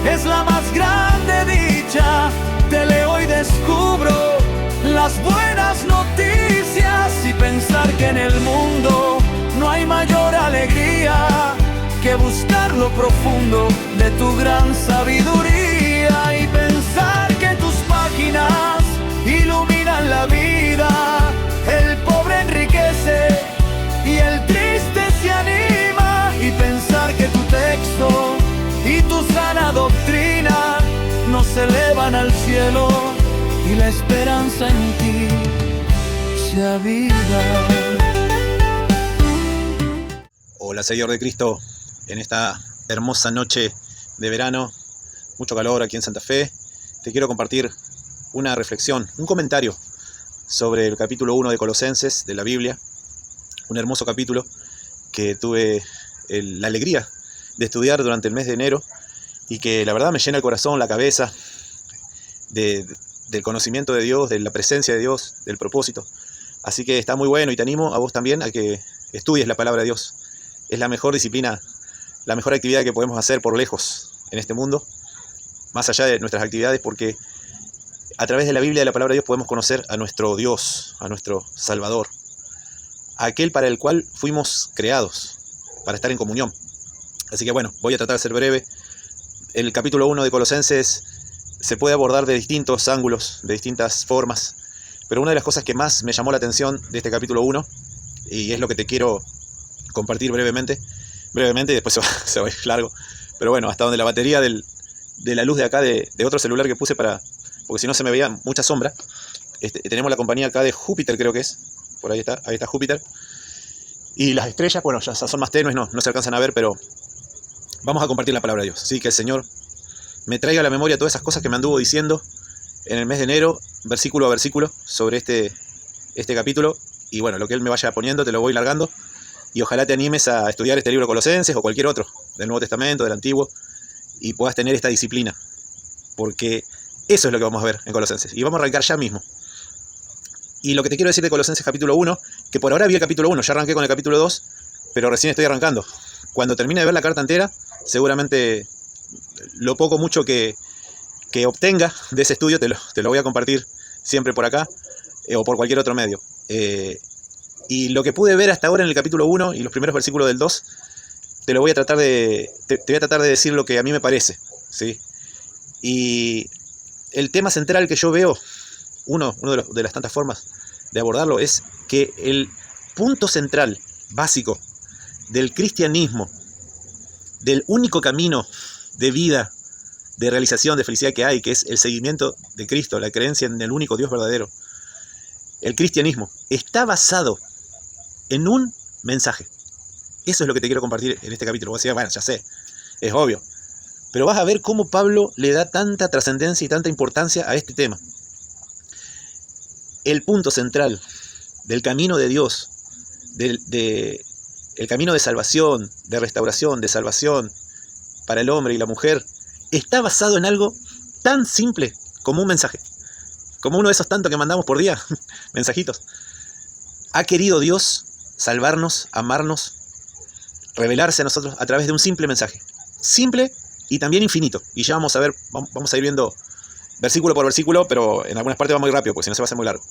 es la más grande dicha. Te leo y descubro las buenas noticias y pensar que en el mundo no hay mayor alegría que buscar lo profundo de tu gran sabiduría y pensar que tus páginas iluminan la vida. El pobre enriquece y el triste se anima y pensar que tu texto y tu sana doctrina nos elevan al cielo y la esperanza en ti se aviva. Hola, seguidor de Cristo, en esta hermosa noche de verano, mucho calor aquí en Santa Fe, te quiero compartir una reflexión, un comentario sobre el capítulo 1 de Colosenses de la Biblia, un hermoso capítulo que tuve la alegría de estudiar durante el mes de enero y que la verdad me llena el corazón, la cabeza del conocimiento de Dios, de la presencia de Dios, del propósito. Así que está muy bueno y te animo a vos también a que estudies la palabra de Dios. Es la mejor disciplina, la mejor actividad que podemos hacer por lejos en este mundo, más allá de nuestras actividades, porque a través de la Biblia, de la palabra de Dios, podemos conocer a nuestro Dios, a nuestro Salvador, a aquel para el cual fuimos creados, para estar en comunión. Así que bueno, voy a tratar de ser breve. El capítulo 1 de Colosenses se puede abordar de distintos ángulos, de distintas formas, pero una de las cosas que más me llamó la atención de este capítulo 1, y es lo que te quiero compartir brevemente, y después se va a ir largo, pero bueno, hasta donde la batería de la luz de acá, de otro celular que puse porque si no se me veía mucha sombra. Tenemos la compañía acá de Júpiter, creo que es, por ahí está Júpiter, y las estrellas, bueno, ya son más tenues, no se alcanzan a ver, pero vamos a compartir la palabra de Dios. Así que el Señor me traiga a la memoria todas esas cosas que me anduvo diciendo en el mes de enero, versículo a versículo, sobre este capítulo, y bueno, lo que Él me vaya poniendo te lo voy largando, y ojalá te animes a estudiar este libro de Colosenses o cualquier otro del Nuevo Testamento, del Antiguo, y puedas tener esta disciplina, porque eso es lo que vamos a ver en Colosenses, y vamos a arrancar ya mismo. Y lo que te quiero decir de Colosenses capítulo 1, que por ahora vi el capítulo 1, ya arranqué con el capítulo 2, pero recién estoy arrancando. Cuando termine de ver la carta entera, seguramente lo poco mucho que obtenga de ese estudio te lo voy a compartir siempre por acá o por cualquier otro medio. Y lo que pude ver hasta ahora en el capítulo 1 y los primeros versículos del 2, te voy a tratar de decir lo que a mí me parece, ¿sí? Y el tema central que yo veo, uno de las tantas formas de abordarlo, es que el punto central, básico, del cristianismo, del único camino de vida, de realización, de felicidad que hay, que es el seguimiento de Cristo, la creencia en el único Dios verdadero, el cristianismo, está basado en un mensaje. Eso es lo que te quiero compartir en este capítulo. Vos decís, bueno, ya sé, es obvio. Pero vas a ver cómo Pablo le da tanta trascendencia y tanta importancia a este tema. El punto central del camino de Dios, el camino de salvación, de restauración, de salvación para el hombre y la mujer, está basado en algo tan simple como un mensaje. Como uno de esos tantos que mandamos por día, mensajitos. Ha querido Dios salvarnos, amarnos, revelarse a nosotros a través de un simple mensaje. Simple y también infinito. Y ya vamos a ir viendo versículo por versículo, pero en algunas partes va muy rápido, porque si no se va a hacer muy largo.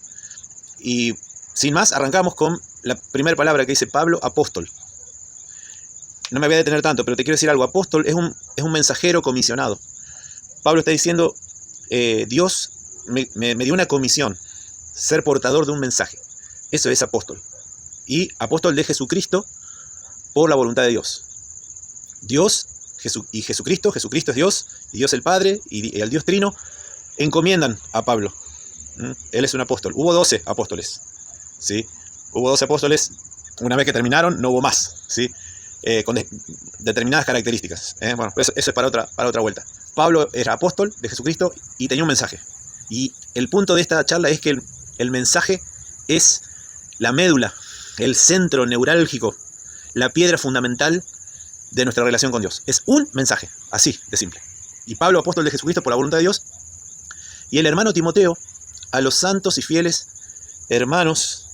Y sin más, arrancamos con la primera palabra que dice Pablo, apóstol. No me voy a detener tanto, pero te quiero decir algo. Apóstol es un mensajero comisionado. Pablo está diciendo, Dios me dio una comisión, ser portador de un mensaje. Eso es apóstol. Y apóstol de Jesucristo por la voluntad de Dios. Dios y Jesucristo es Dios, y Dios el Padre, y el Dios Trino, encomiendan a Pablo. Él es un apóstol. Hubo 12 apóstoles, ¿sí? Hubo 12 apóstoles, una vez que terminaron, no hubo más, ¿sí? Con determinadas características. Bueno, eso es para otra vuelta. Pablo era apóstol de Jesucristo y tenía un mensaje. Y el punto de esta charla es que el mensaje es la médula, el centro neurálgico, la piedra fundamental de nuestra relación con Dios. Es un mensaje, así de simple. Y Pablo, apóstol de Jesucristo por la voluntad de Dios, y el hermano Timoteo, a los santos y fieles hermanos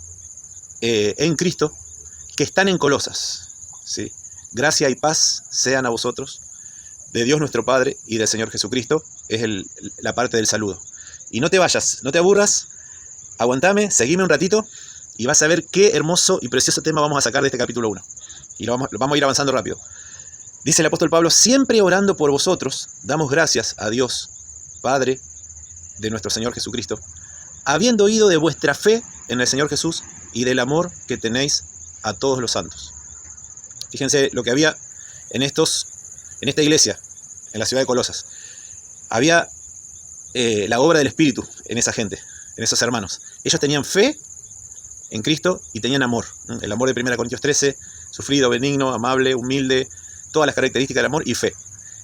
en Cristo que están en Colosas, ¿sí? Gracia y paz sean a vosotros, de Dios nuestro Padre y del Señor Jesucristo, es la parte del saludo. Y no te vayas, no te aburras, aguantame, seguime un ratito y vas a ver qué hermoso y precioso tema vamos a sacar de este capítulo 1. Y lo vamos a ir avanzando rápido. Dice el apóstol Pablo: siempre orando por vosotros, damos gracias a Dios, Padre de nuestro Señor Jesucristo, habiendo oído de vuestra fe en el Señor Jesús y del amor que tenéis a todos los santos. Fíjense lo que había en esta iglesia, en la ciudad de Colosas. Había la obra del Espíritu en esa gente, en esos hermanos. Ellos tenían fe en Cristo y tenían amor. El amor de 1 Corintios 13, sufrido, benigno, amable, humilde, todas las características del amor y fe.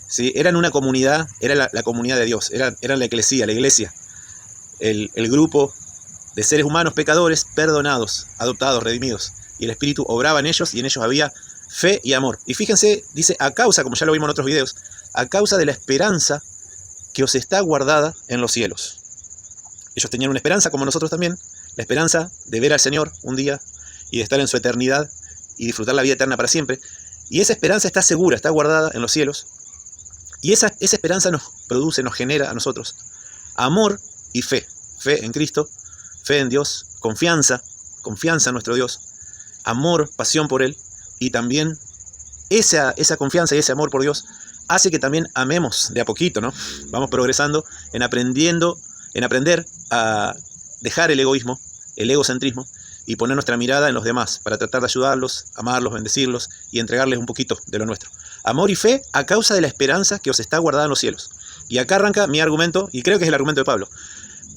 ¿Sí? Eran una comunidad, era la comunidad de Dios, eran la eclesía, la iglesia, el grupo de seres humanos pecadores, perdonados, adoptados, redimidos. Y el Espíritu obraba en ellos y en ellos había fe y amor. Y fíjense, dice, a causa, como ya lo vimos en otros videos, a causa de la esperanza que os está guardada en los cielos. Ellos tenían una esperanza, como nosotros también, la esperanza de ver al Señor un día y de estar en su eternidad y disfrutar la vida eterna para siempre. Y esa esperanza está segura, está guardada en los cielos. Y esa esperanza nos produce, nos genera a nosotros amor y fe. Fe en Cristo, fe en Dios, confianza en nuestro Dios, amor, pasión por Él. Y también esa confianza y ese amor por Dios hace que también amemos de a poquito, ¿no? Vamos progresando en aprender a dejar el egoísmo, el egocentrismo, y poner nuestra mirada en los demás para tratar de ayudarlos, amarlos, bendecirlos y entregarles un poquito de lo nuestro. Amor y fe a causa de la esperanza que os está guardada en los cielos. Y acá arranca mi argumento, y creo que es el argumento de Pablo.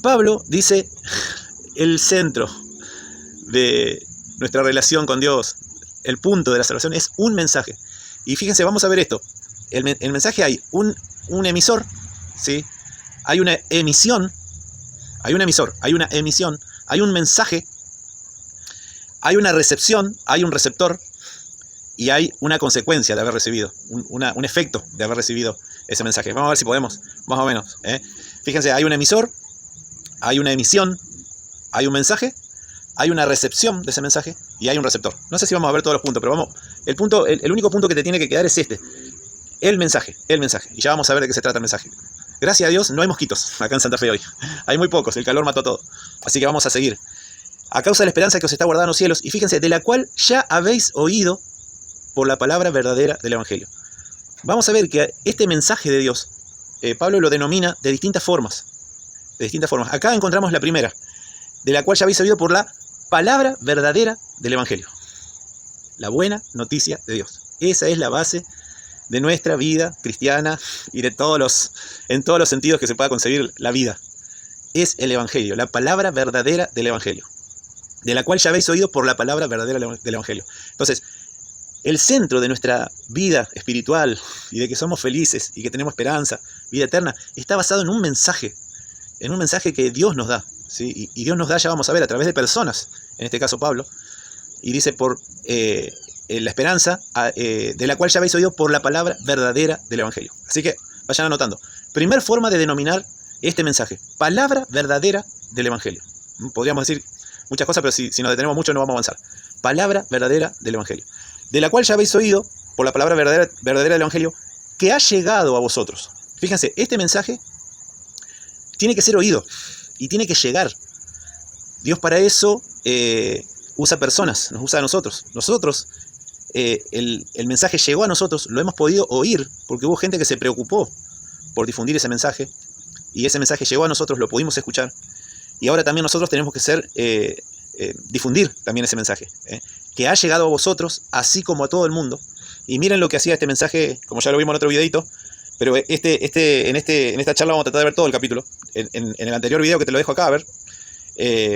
Pablo dice, el centro de nuestra relación con Dios, el punto de la salvación es un mensaje. Y fíjense, vamos a ver esto. El mensaje hay un emisor, ¿sí? Hay una emisión, hay un emisor, hay una emisión, hay un mensaje, hay una recepción, hay un receptor y hay una consecuencia de haber recibido, un efecto de haber recibido ese mensaje. Vamos a ver si podemos, más o menos. Fíjense, hay un emisor, hay una emisión, hay un mensaje, hay una recepción de ese mensaje y hay un receptor. No sé si vamos a ver todos los puntos, pero vamos. El único punto que te tiene que quedar es este. El mensaje. Y ya vamos a ver de qué se trata el mensaje. Gracias a Dios no hay mosquitos acá en Santa Fe hoy. Hay muy pocos, el calor mató todo. Así que vamos a seguir. A causa de la esperanza que os está guardada en los cielos, y fíjense, de la cual ya habéis oído por la palabra verdadera del Evangelio. Vamos a ver que este mensaje de Dios, Pablo lo denomina de distintas formas. Acá encontramos la primera, de la cual ya habéis oído por la palabra verdadera del Evangelio. La buena noticia de Dios. Esa es la base de nuestra vida cristiana y en todos los sentidos que se pueda concebir la vida. Es el Evangelio, la palabra verdadera del Evangelio, de la cual ya habéis oído por la palabra verdadera del Evangelio. Entonces, el centro de nuestra vida espiritual y de que somos felices y que tenemos esperanza, vida eterna, está basado en un mensaje que Dios nos da, ¿sí? Y Dios nos da, ya vamos a ver, a través de personas, en este caso Pablo, y dice por la esperanza de la cual ya habéis oído por la palabra verdadera del Evangelio. Así que vayan anotando. Primer forma de denominar este mensaje, palabra verdadera del Evangelio. Podríamos decir muchas cosas, pero si nos detenemos mucho no vamos a avanzar. Palabra verdadera del Evangelio, de la cual ya habéis oído por la palabra verdadera del Evangelio, que ha llegado a vosotros. Fíjense, este mensaje tiene que ser oído y tiene que llegar. Dios para eso usa personas, nos usa a nosotros. El mensaje llegó a nosotros, lo hemos podido oír, porque hubo gente que se preocupó por difundir ese mensaje, y ese mensaje llegó a nosotros, lo pudimos escuchar, y ahora también nosotros tenemos que difundir también ese mensaje, que ha llegado a vosotros, así como a todo el mundo. Y miren lo que hacía este mensaje, como ya lo vimos en otro videito, pero en esta charla vamos a tratar de ver todo el capítulo. En el anterior video, que te lo dejo acá, a ver,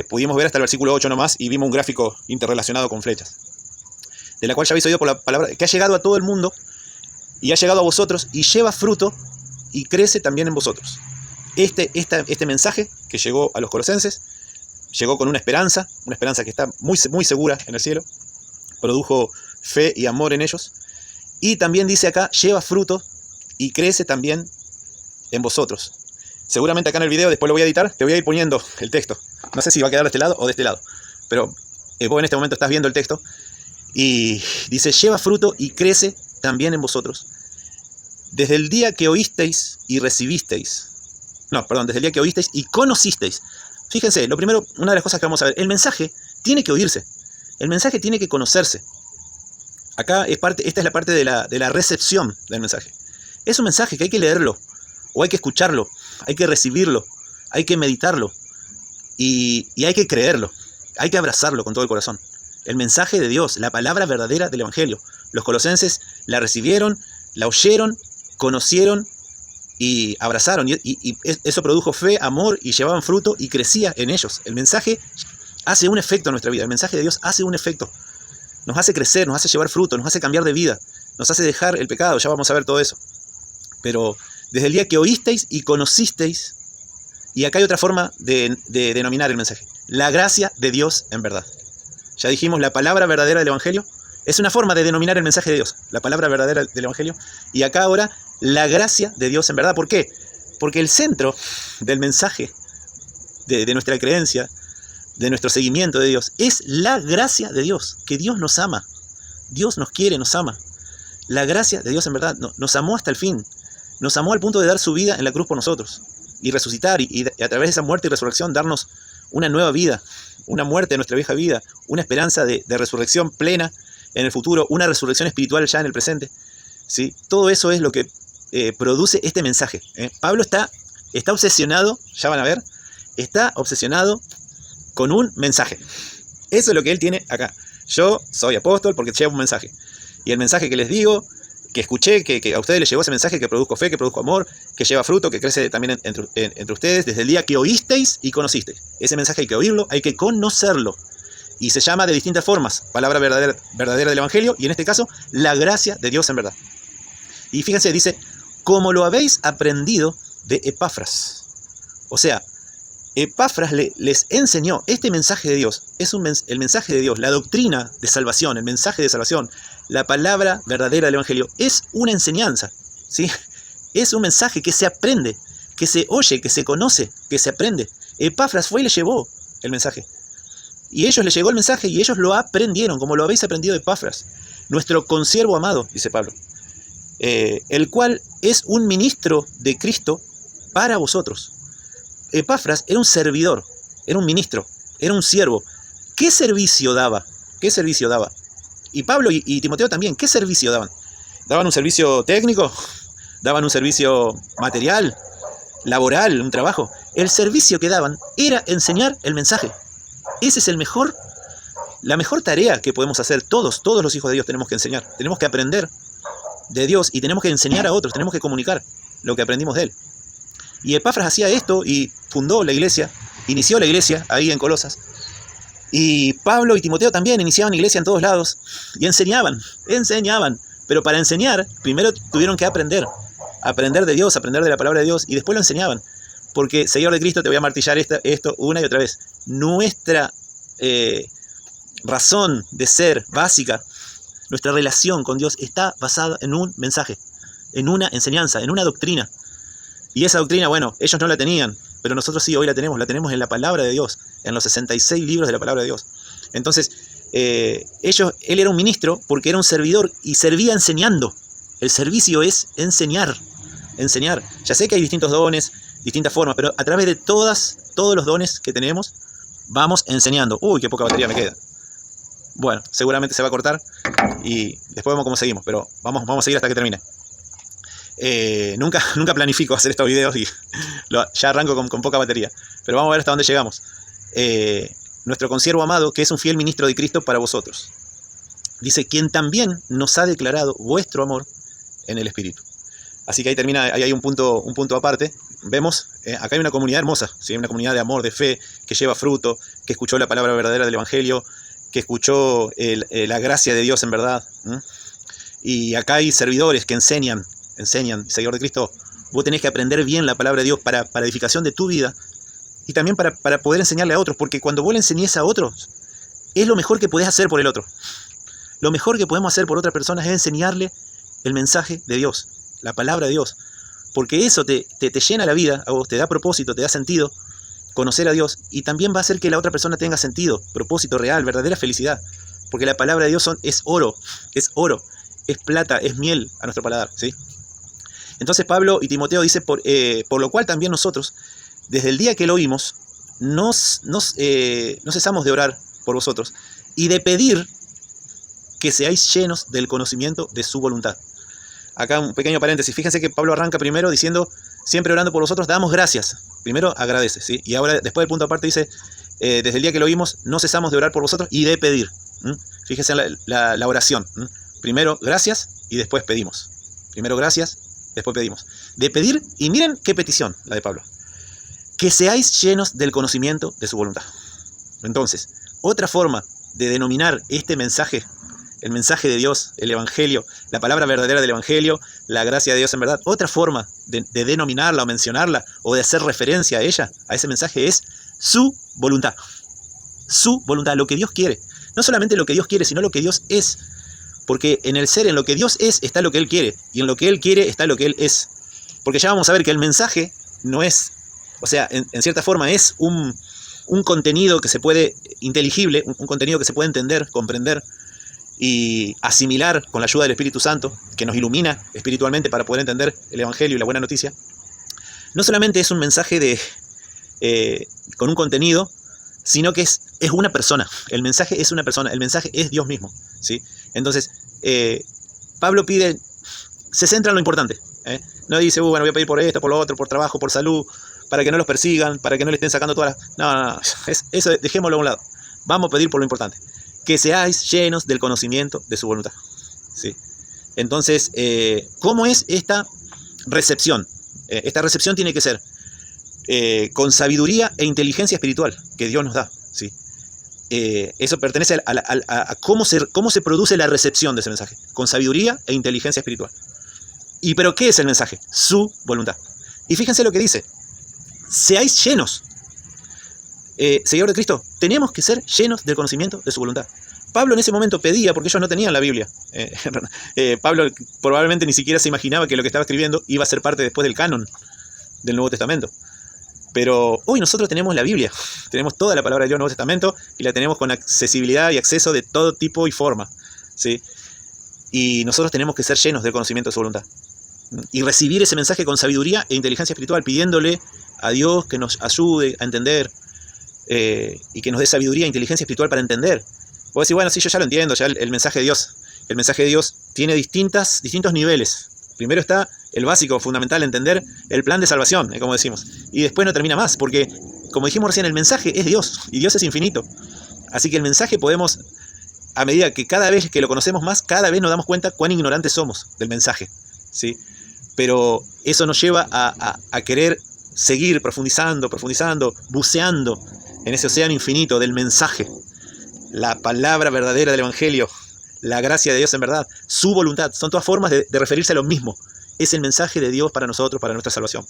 pudimos ver hasta el versículo 8 nomás, y vimos un gráfico interrelacionado con flechas. De la cual ya habéis oído por la palabra, que ha llegado a todo el mundo, y ha llegado a vosotros, y lleva fruto, y crece también en vosotros. Este mensaje que llegó a los colosenses, llegó con una esperanza que está muy, muy segura en el cielo, produjo fe y amor en ellos, y también dice acá, lleva fruto, y crece también en vosotros. Seguramente acá en el video, después lo voy a editar, te voy a ir poniendo el texto. No sé si va a quedar de este lado o de este lado, pero vos en este momento estás viendo el texto, y dice, lleva fruto y crece también en vosotros, desde el día que oísteis y recibisteis. No, perdón, desde el día que oísteis y conocisteis. Fíjense, lo primero, una de las cosas que vamos a ver, el mensaje tiene que oírse. El mensaje tiene que conocerse. Acá esta es la parte de la recepción del mensaje. Es un mensaje que hay que leerlo, o hay que escucharlo, hay que recibirlo, hay que meditarlo, y hay que creerlo, hay que abrazarlo con todo el corazón. El mensaje de Dios, la palabra verdadera del Evangelio. Los colosenses la recibieron, la oyeron, conocieron y abrazaron. Y eso produjo fe, amor, y llevaban fruto y crecía en ellos. El mensaje hace un efecto en nuestra vida. El mensaje de Dios hace un efecto. Nos hace crecer, nos hace llevar fruto, nos hace cambiar de vida, nos hace dejar el pecado. Ya vamos a ver todo eso. Pero desde el día que oísteis y conocisteis, y acá hay otra forma de denominar el mensaje. La gracia de Dios en verdad. Ya dijimos, la palabra verdadera del Evangelio es una forma de denominar el mensaje de Dios. La palabra verdadera del Evangelio. Y acá ahora, la gracia de Dios en verdad. ¿Por qué? Porque el centro del mensaje, de nuestra creencia, de nuestro seguimiento de Dios, es la gracia de Dios. Que Dios nos ama. Dios nos quiere, nos ama. La gracia de Dios en verdad nos amó hasta el fin. Nos amó al punto de dar su vida en la cruz por nosotros. Y resucitar, y a través de esa muerte y resurrección darnos una nueva vida, una muerte de nuestra vieja vida, una esperanza de resurrección plena en el futuro, una resurrección espiritual ya en el presente. ¿Sí? Todo eso es lo que produce este mensaje. Pablo está obsesionado, ya van a ver, está obsesionado con un mensaje. Eso es lo que él tiene acá. Yo soy apóstol porque llevo un mensaje. Y el mensaje que les digo, que escuché, que a ustedes les llegó ese mensaje, que produzco fe, que produzco amor, que lleva fruto, que crece también entre ustedes, desde el día que oísteis y conocisteis. Ese mensaje hay que oírlo, hay que conocerlo. Y se llama de distintas formas, palabra verdadera del Evangelio, y en este caso, la gracia de Dios en verdad. Y fíjense, dice, como lo habéis aprendido de Epafras. O sea, Epafras les enseñó este mensaje de Dios. Es el mensaje de Dios, la doctrina de salvación, el mensaje de salvación, la palabra verdadera del Evangelio. Es una enseñanza, ¿sí? Es un mensaje que se aprende, que se oye, que se conoce, que se aprende. Epafras fue y le llevó el mensaje. Y ellos les llegó el mensaje y ellos lo aprendieron, como lo habéis aprendido de Epafras, nuestro consiervo amado, dice Pablo, el cual es un ministro de Cristo para vosotros. Epafras era un servidor, era un ministro, era un siervo. ¿Qué servicio daba? ¿Qué servicio daba? Y Pablo y Timoteo también, ¿qué servicio daban? ¿Daban un servicio técnico? ¿Daban un servicio material? ¿Laboral? ¿Un trabajo? El servicio que daban era enseñar el mensaje. Esa es la mejor tarea que podemos hacer todos los hijos de Dios. Tenemos que enseñar, tenemos que aprender de Dios y tenemos que enseñar a otros, tenemos que comunicar lo que aprendimos de Él. Y Epafras hacía esto y fundó la iglesia, inició la iglesia ahí en Colosas. Y Pablo y Timoteo también iniciaban iglesia en todos lados y enseñaban. Pero para enseñar, primero tuvieron que aprender de Dios, aprender de la palabra de Dios, y después lo enseñaban. Porque, Señor de Cristo, te voy a martillar esto una y otra vez. Nuestra razón de ser básica, nuestra relación con Dios está basada en un mensaje, en una enseñanza, en una doctrina. Y esa doctrina, bueno, ellos no la tenían, pero nosotros sí, hoy la tenemos en la palabra de Dios, en los 66 libros de la palabra de Dios. Entonces, él era un ministro porque era un servidor y servía enseñando. El servicio es enseñar. Ya sé que hay distintos dones, distintas formas, pero a través de todos los dones que tenemos, vamos enseñando. Uy, qué poca batería me queda. Bueno, seguramente se va a cortar y después vemos cómo seguimos, pero vamos a seguir hasta que termine. Nunca planifico hacer estos videos y ya arranco con poca batería, pero vamos a ver hasta dónde llegamos. Nuestro consiervo amado, que es un fiel ministro de Cristo para vosotros, dice, quien también nos ha declarado vuestro amor en el Espíritu. Así que ahí termina, ahí hay un punto aparte. Vemos, acá hay una comunidad hermosa, ¿sí? Una comunidad de amor, de fe, que lleva fruto, que escuchó la palabra verdadera del Evangelio, que escuchó la gracia de Dios en verdad. Y acá hay servidores que enseñan, Señor de Cristo, vos tenés que aprender bien la palabra de Dios para edificación de tu vida y también para poder enseñarle a otros, porque cuando vos le enseñes a otros, es lo mejor que podés hacer por el otro. Lo mejor que podemos hacer por otras personas es enseñarle el mensaje de Dios, la palabra de Dios, porque eso te llena la vida, a vos te da propósito, te da sentido, conocer a Dios, y también va a hacer que la otra persona tenga sentido, propósito real, verdadera felicidad, porque la palabra de Dios es oro, es plata, es miel a nuestro paladar, ¿sí? Entonces Pablo y Timoteo dice, por lo cual también nosotros, desde el día que lo oímos, no cesamos de orar por vosotros y de pedir que seáis llenos del conocimiento de su voluntad. Acá un pequeño paréntesis. Fíjense que Pablo arranca primero diciendo, siempre orando por vosotros, damos gracias. Primero agradece, ¿sí? Y ahora después del punto aparte dice, desde el día que lo oímos, no cesamos de orar por vosotros y de pedir. Fíjense en la oración. Primero gracias y después pedimos. Primero gracias, después pedimos. De pedir, y miren qué petición la de Pablo. Que seáis llenos del conocimiento de su voluntad. Entonces, otra forma de denominar este mensaje, el mensaje de Dios, el Evangelio, la palabra verdadera del Evangelio, la gracia de Dios en verdad, otra forma de denominarla o mencionarla o de hacer referencia a ella, a ese mensaje, es su voluntad. Su voluntad, lo que Dios quiere. No solamente lo que Dios quiere, sino lo que Dios es. Porque en el ser, en lo que Dios es, está lo que Él quiere. Y en lo que Él quiere está lo que Él es. Porque ya vamos a ver que el mensaje no es, o sea, en cierta forma es un contenido que se puede, inteligible, un contenido que se puede entender, comprender y asimilar con la ayuda del Espíritu Santo, que nos ilumina espiritualmente para poder entender el Evangelio y la buena noticia. No solamente es un mensaje con un contenido, sino que es una persona. El mensaje es una persona, el mensaje es Dios mismo, ¿sí? Entonces, Pablo se centra en lo importante, ¿eh? No dice, bueno, voy a pedir por esto, por lo otro, por trabajo, por salud, para que no los persigan, para que no le estén sacando todas las... No. Eso dejémoslo a un lado. Vamos a pedir por lo importante. Que seáis llenos del conocimiento de su voluntad, ¿sí? Entonces, ¿cómo es esta recepción? Esta recepción tiene que ser con sabiduría e inteligencia espiritual que Dios nos da, ¿sí? Eso pertenece a cómo se produce la recepción de ese mensaje, con sabiduría e inteligencia espiritual. ¿Pero qué es el mensaje? Su voluntad. Y fíjense lo que dice, seáis llenos. Seguidor de Cristo, tenemos que ser llenos del conocimiento de su voluntad. Pablo en ese momento pedía, porque ellos no tenían la Biblia. Pablo probablemente ni siquiera se imaginaba que lo que estaba escribiendo iba a ser parte después del canon del Nuevo Testamento. Pero hoy nosotros tenemos la Biblia, tenemos toda la palabra de Dios del Nuevo Testamento y la tenemos con accesibilidad y acceso de todo tipo y forma, ¿sí? Y nosotros tenemos que ser llenos del conocimiento de su voluntad y recibir ese mensaje con sabiduría e inteligencia espiritual, pidiéndole a Dios que nos ayude a entender y que nos dé sabiduría e inteligencia espiritual para entender. Vos decís, bueno, sí, yo ya lo entiendo, ya el mensaje de Dios. El mensaje de Dios tiene distintos niveles. Primero está el básico, fundamental, entender el plan de salvación, como decimos. Y después no termina más, porque, como dijimos recién, el mensaje es Dios, y Dios es infinito. Así que el mensaje podemos, a medida que cada vez que lo conocemos más, cada vez nos damos cuenta cuán ignorantes somos del mensaje, ¿sí? Pero eso nos lleva a querer seguir profundizando, buceando en ese océano infinito del mensaje. La palabra verdadera del Evangelio, la gracia de Dios en verdad, su voluntad, son todas formas de referirse a lo mismo. Es el mensaje de Dios para nosotros, para nuestra salvación.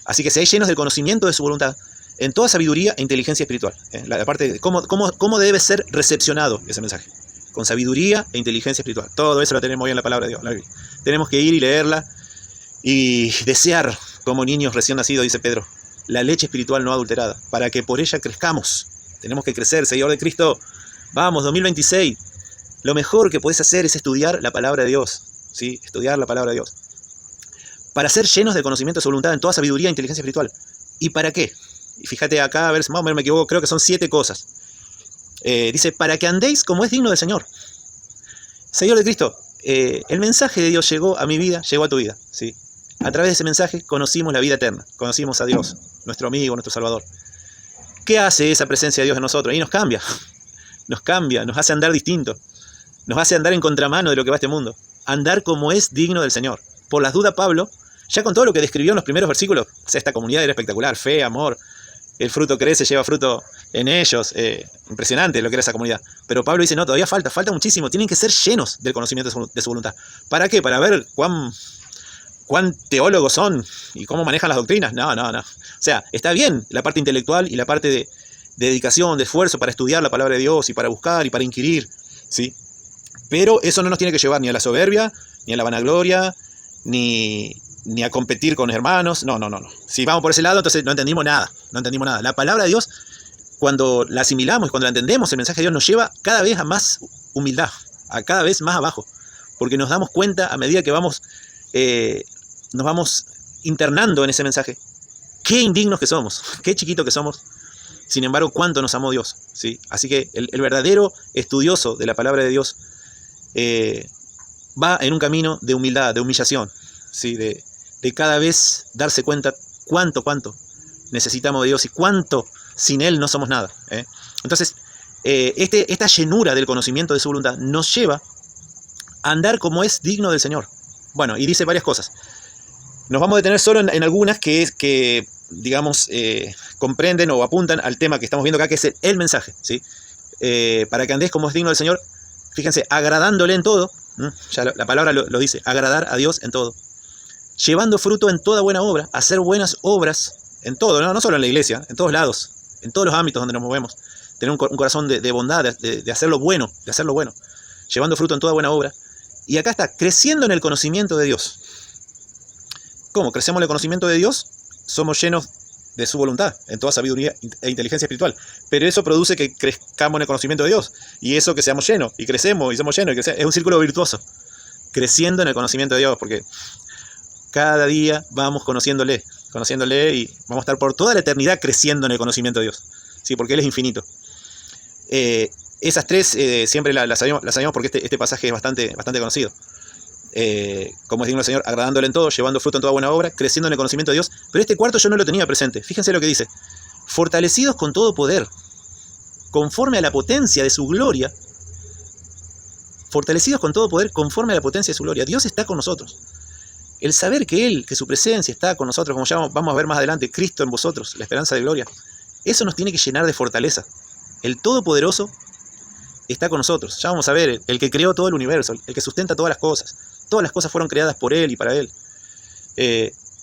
Así que seáis llenos del conocimiento de su voluntad, en toda sabiduría e inteligencia espiritual. La parte de cómo debe ser recepcionado ese mensaje. Con sabiduría e inteligencia espiritual. Todo eso lo tenemos hoy en la palabra de Dios, la Biblia. Tenemos que ir y leerla y desear, como niños recién nacidos, dice Pedro, la leche espiritual no adulterada, para que por ella crezcamos. Tenemos que crecer, seguidor de Cristo. Vamos, 2026. Lo mejor que podés hacer es estudiar la palabra de Dios, ¿sí? Estudiar la palabra de Dios. Para ser llenos de conocimiento de su voluntad en toda sabiduría e inteligencia espiritual. ¿Y para qué? Y fíjate acá, a ver si más o menos me equivoco, creo que son 7 cosas. Dice, para que andéis como es digno del Señor. Señor de Cristo, el mensaje de Dios llegó a mi vida, llegó a tu vida, ¿sí? A través de ese mensaje conocimos la vida eterna, conocimos a Dios, nuestro amigo, nuestro Salvador. ¿Qué hace esa presencia de Dios en nosotros? Y nos cambia, nos hace andar distinto, nos hace andar en contramano de lo que va este mundo, andar como es digno del Señor. Por las dudas, Pablo, ya con todo lo que describió en los primeros versículos, o sea, esta comunidad era espectacular, fe, amor, el fruto crece, lleva fruto en ellos, impresionante lo que era esa comunidad. Pero Pablo dice, no, todavía falta muchísimo, tienen que ser llenos del conocimiento de su voluntad. ¿Para qué? ¿Para ver cuán teólogos son y cómo manejan las doctrinas? No. O sea, está bien la parte intelectual y la parte de dedicación, de esfuerzo para estudiar la palabra de Dios y para buscar y para inquirir, ¿sí? Pero eso no nos tiene que llevar ni a la soberbia, ni a la vanagloria, ni a competir con hermanos. No. Si vamos por ese lado, entonces no entendimos nada. La palabra de Dios, cuando la asimilamos y cuando la entendemos, el mensaje de Dios nos lleva cada vez a más humildad, a cada vez más abajo, porque nos damos cuenta a medida que vamos nos vamos internando en ese mensaje. Qué indignos que somos, qué chiquito que somos. Sin embargo, cuánto nos amó Dios, ¿sí? Así que el verdadero estudioso de la palabra de Dios va en un camino de humildad, de humillación, ¿sí? De cada vez darse cuenta cuánto necesitamos de Dios y cuánto sin Él no somos nada, ¿eh? Entonces, esta llenura del conocimiento de su voluntad nos lleva a andar como es digno del Señor. Bueno, y dice varias cosas. Nos vamos a detener solo en algunas que digamos, comprenden o apuntan al tema que estamos viendo acá, que es el mensaje, ¿sí? Para que andéis como es digno del Señor, fíjense, agradándole en todo, ya la palabra lo dice, agradar a Dios en todo, llevando fruto en toda buena obra, hacer buenas obras en todo, no solo en la iglesia, en todos lados, en todos los ámbitos donde nos movemos, tener un corazón de bondad, de hacer lo bueno, llevando fruto en toda buena obra. Y acá está, creciendo en el conocimiento de Dios. ¿Cómo? Crecemos en el conocimiento de Dios, somos llenos de su voluntad, en toda sabiduría e inteligencia espiritual. Pero eso produce que crezcamos en el conocimiento de Dios. Y eso que seamos llenos, y crecemos, y somos llenos, y crecemos. Es un círculo virtuoso. Creciendo en el conocimiento de Dios, porque cada día vamos conociéndole, y vamos a estar por toda la eternidad creciendo en el conocimiento de Dios. ¿Sí? Porque Él es infinito. Esas tres siempre las sabemos porque este pasaje es bastante conocido. Como es digno el Señor, agradándole en todo, llevando fruto en toda buena obra, creciendo en el conocimiento de Dios. Pero este cuarto yo no lo tenía presente. Fíjense lo que dice: fortalecidos con todo poder, conforme a la potencia de su gloria. Fortalecidos con todo poder, conforme a la potencia de su gloria. Dios está con nosotros. El saber que su presencia está con nosotros, como ya vamos a ver más adelante, Cristo en vosotros, la esperanza de gloria, eso nos tiene que llenar de fortaleza. El Todopoderoso está con nosotros. Ya vamos a ver, el que creó todo el universo, el que sustenta todas las cosas. Todas las cosas fueron creadas por Él y para Él.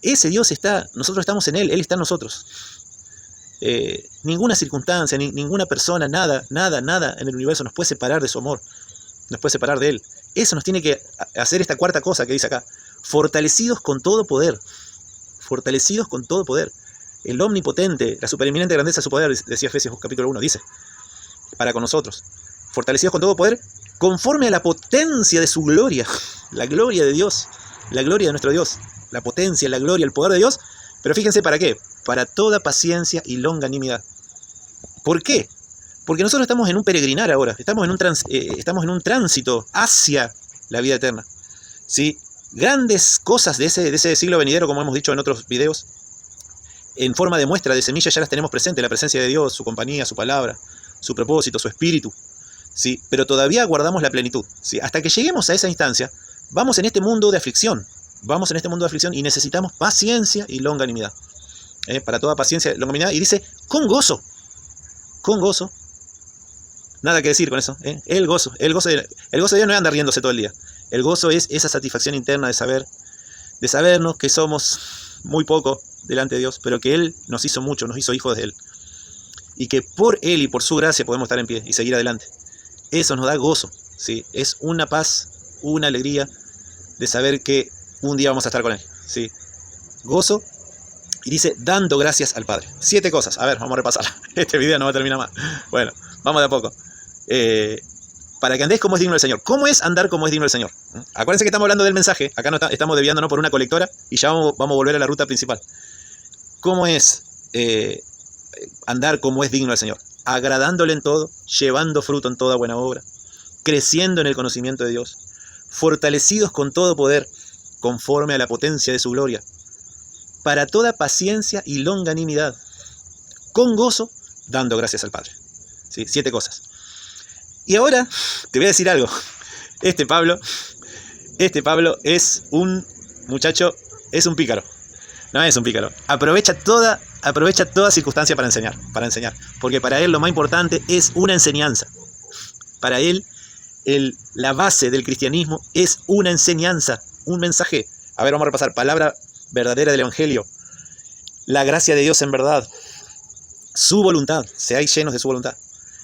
Ese Dios está, nosotros estamos en Él está en nosotros. Ninguna circunstancia, ninguna persona, nada en el universo nos puede separar de su amor, nos puede separar de Él. Eso nos tiene que hacer esta cuarta cosa que dice acá: fortalecidos con todo poder. Fortalecidos con todo poder. El omnipotente, la supereminente grandeza de su poder, decía Efesios capítulo 1, dice, para con nosotros. Fortalecidos con todo poder, conforme a la potencia de su gloria. La gloria de Dios, la gloria de nuestro Dios, la potencia, la gloria, el poder de Dios. Pero fíjense, ¿para qué? Para toda paciencia y longanimidad. ¿Por qué? Porque nosotros estamos en un peregrinar ahora, estamos en un tránsito hacia la vida eterna, ¿sí? Grandes cosas de ese siglo venidero, como hemos dicho en otros videos, en forma de muestra, de semilla, ya las tenemos presentes: la presencia de Dios, su compañía, su palabra, su propósito, su espíritu, ¿sí? Pero todavía guardamos la plenitud, ¿sí? Hasta que lleguemos a esa instancia, vamos en este mundo de aflicción, y necesitamos paciencia y longanimidad, para toda paciencia y longanimidad. Y dice, con gozo, nada que decir con eso, el gozo de Dios no es andar riéndose todo el día. El gozo es esa satisfacción interna de sabernos que somos muy poco delante de Dios, pero que Él nos hizo mucho, nos hizo hijos de Él, y que por Él y por su gracia podemos estar en pie y seguir adelante. Eso nos da gozo, ¿sí? Es una paz, una alegría de saber que un día vamos a estar con Él, ¿sí? Gozo. Y dice, dando gracias al Padre. 7 cosas. A ver, vamos a repasarla. Este video no va a terminar más. Bueno, vamos de a poco. Para que andéis como es digno del Señor. ¿Cómo es andar como es digno del Señor? Acuérdense que estamos hablando del mensaje. Acá no estamos desviándonos por una colectora y ya vamos a volver a la ruta principal. ¿Cómo es andar como es digno del Señor? Agradándole en todo, llevando fruto en toda buena obra, creciendo en el conocimiento de Dios, fortalecidos con todo poder, conforme a la potencia de su gloria, para toda paciencia y longanimidad, con gozo, dando gracias al Padre. ¿Sí? 7 cosas. Y ahora te voy a decir algo. Este Pablo es un muchacho, es un pícaro. No es un pícaro. Aprovecha toda circunstancia para enseñar. Porque para él lo más importante es una enseñanza. Para él, la base del cristianismo es una enseñanza, un mensaje. A ver, vamos a repasar. Palabra verdadera del Evangelio. La gracia de Dios en verdad. Su voluntad. Seáis llenos de su voluntad.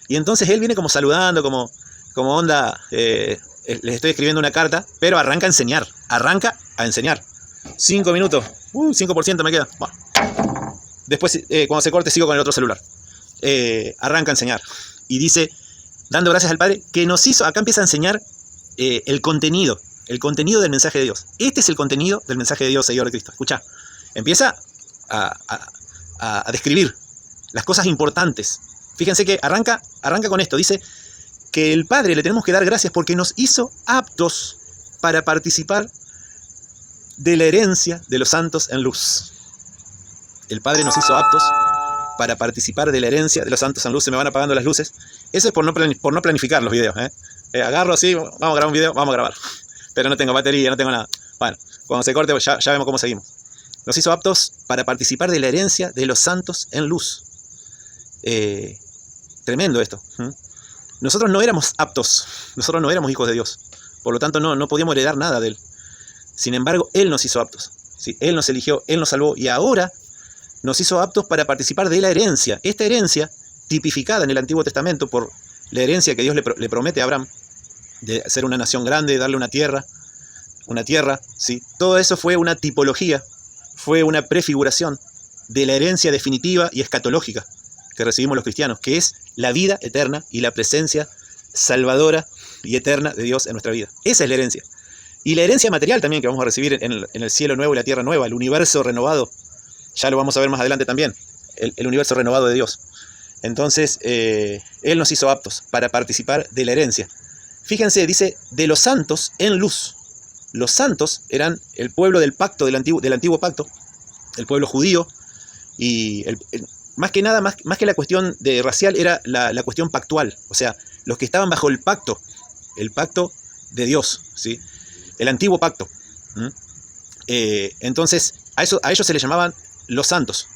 Y entonces él viene como saludando, como onda, les estoy escribiendo una carta, pero arranca a enseñar. 5 minutos. 5% me queda. Bueno. Después, cuando se corte, sigo con el otro celular. Arranca a enseñar. Y dice, dando gracias al Padre, que nos hizo, acá empieza a enseñar el contenido. El contenido del mensaje de Dios. Este es el contenido del mensaje de Dios, seguidor de Cristo. Escucha, empieza a describir las cosas importantes. Fíjense que arranca con esto. Dice que el Padre le tenemos que dar gracias porque nos hizo aptos para participar de la herencia de los santos en luz. El Padre nos hizo aptos para participar de la herencia de los santos en luz. Se me van apagando las luces. Eso es por no planificar los videos. Agarro así, vamos a grabar un video, vamos a grabar. Pero no tengo batería, no tengo nada. Bueno, cuando se corte ya vemos cómo seguimos. Nos hizo aptos para participar de la herencia de los santos en luz. Tremendo esto. Nosotros no éramos aptos, nosotros no éramos hijos de Dios. Por lo tanto, no podíamos heredar nada de Él. Sin embargo, Él nos hizo aptos. ¿Sí? Él nos eligió, Él nos salvó y ahora nos hizo aptos para participar de la herencia. Esta herencia, tipificada en el Antiguo Testamento por la herencia que Dios le promete a Abraham, de ser una nación grande, darle una tierra, ¿sí? Todo eso fue una tipología, fue una prefiguración de la herencia definitiva y escatológica que recibimos los cristianos, que es la vida eterna y la presencia salvadora y eterna de Dios en nuestra vida. Esa es la herencia. Y la herencia material también que vamos a recibir en el cielo nuevo y la tierra nueva, el universo renovado, ya lo vamos a ver más adelante también, el universo renovado de Dios. Entonces, Él nos hizo aptos para participar de la herencia. Fíjense, dice, de los santos en luz. Los santos eran el pueblo del pacto, del antiguo pacto, el pueblo judío, y más que nada, más que la cuestión racial, era la cuestión pactual, o sea, los que estaban bajo el pacto de Dios, ¿sí? El antiguo pacto. Entonces, a ellos se les llamaban los santos.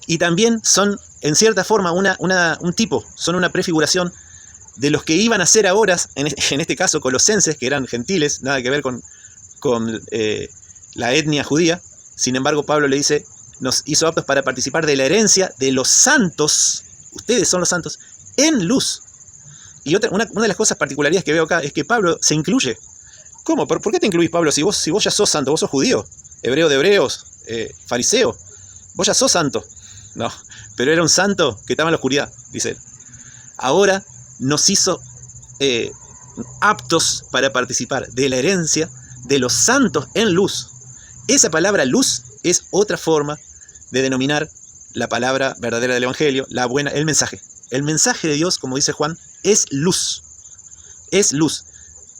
Y también son, en cierta forma, un tipo, son una prefiguración de los que iban a ser ahora, en este caso, colosenses, que eran gentiles, nada que ver con la etnia judía. Sin embargo, Pablo le dice, nos hizo aptos para participar de la herencia de los santos, ustedes son los santos, en luz. Y una de las cosas particularidades que veo acá es que Pablo se incluye. ¿Cómo? ¿Por qué te incluís, Pablo? Si vos ya sos santo, vos sos judío, hebreo de hebreos, fariseo, vos ya sos santo. No, pero era un santo que estaba en la oscuridad, dice él. Ahora nos hizo aptos para participar de la herencia de los santos en luz. Esa palabra luz es otra forma de denominar la palabra verdadera del Evangelio, el mensaje. El mensaje de Dios, como dice Juan, es luz. Es luz.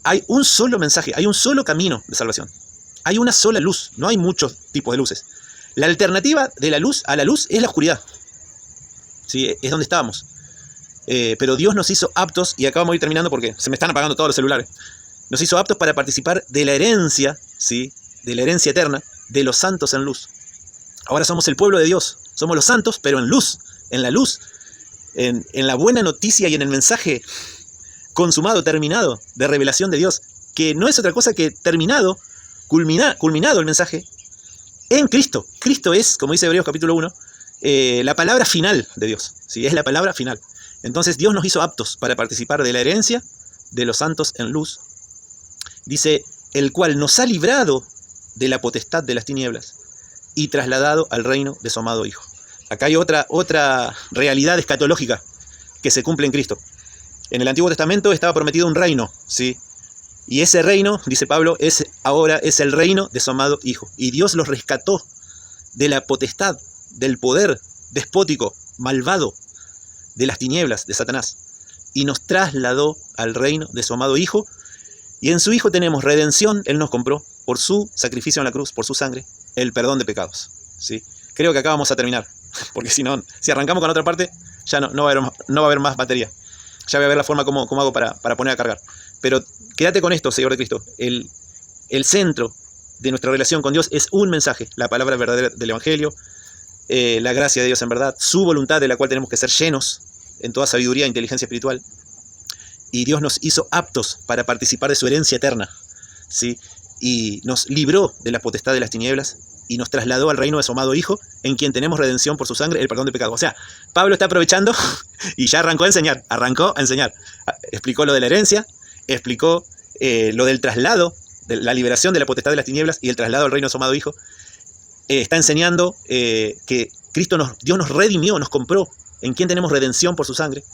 Hay un solo mensaje, hay un solo camino de salvación. Hay una sola luz, no hay muchos tipos de luces. La alternativa de la luz a la luz es la oscuridad. ¿Sí? Es donde estábamos. Pero Dios nos hizo aptos, y acá vamos a ir terminando porque se me están apagando todos los celulares. Nos hizo aptos para participar de la herencia, ¿sí? De la herencia eterna de los santos en luz. Ahora somos el pueblo de Dios. Somos los santos, pero en luz. En la luz. En la buena noticia y en el mensaje consumado, terminado, de revelación de Dios. Que no es otra cosa que terminado, culminado el mensaje en Cristo. Cristo es, como dice Hebreos capítulo 1, la palabra final de Dios. ¿Sí? Es la palabra final. Entonces Dios nos hizo aptos para participar de la herencia de los santos en luz. Dice, el cual nos ha librado de la potestad de las tinieblas y trasladado al reino de su amado Hijo. Acá hay otra realidad escatológica que se cumple en Cristo. En el Antiguo Testamento estaba prometido un reino, ¿sí? Y ese reino, dice Pablo, ahora es el reino de su amado Hijo. Y Dios los rescató de la potestad, del poder despótico, malvado, de las tinieblas, de Satanás. Y nos trasladó al reino de su amado Hijo. Y en su Hijo tenemos redención, Él nos compró, por su sacrificio en la cruz, por su sangre, el perdón de pecados. ¿Sí? Creo que acá vamos a terminar, porque si arrancamos con otra parte, ya no va a haber más batería. Ya voy a ver la forma como hago para poner a cargar. Pero quédate con esto, Señor de Cristo. El centro de nuestra relación con Dios es un mensaje, la palabra verdadera del Evangelio, la gracia de Dios en verdad, su voluntad de la cual tenemos que ser llenos en toda sabiduría e inteligencia espiritual. Y Dios nos hizo aptos para participar de su herencia eterna, ¿sí? Y nos libró de la potestad de las tinieblas y nos trasladó al reino de su amado Hijo, en quien tenemos redención por su sangre, el perdón de pecados. O sea, Pablo está aprovechando y ya arrancó a enseñar. Explicó lo de la herencia, explicó lo del traslado, de la liberación de la potestad de las tinieblas y el traslado al reino de su amado Hijo. Está enseñando que Dios nos redimió, nos compró, en quien tenemos redención por su sangre,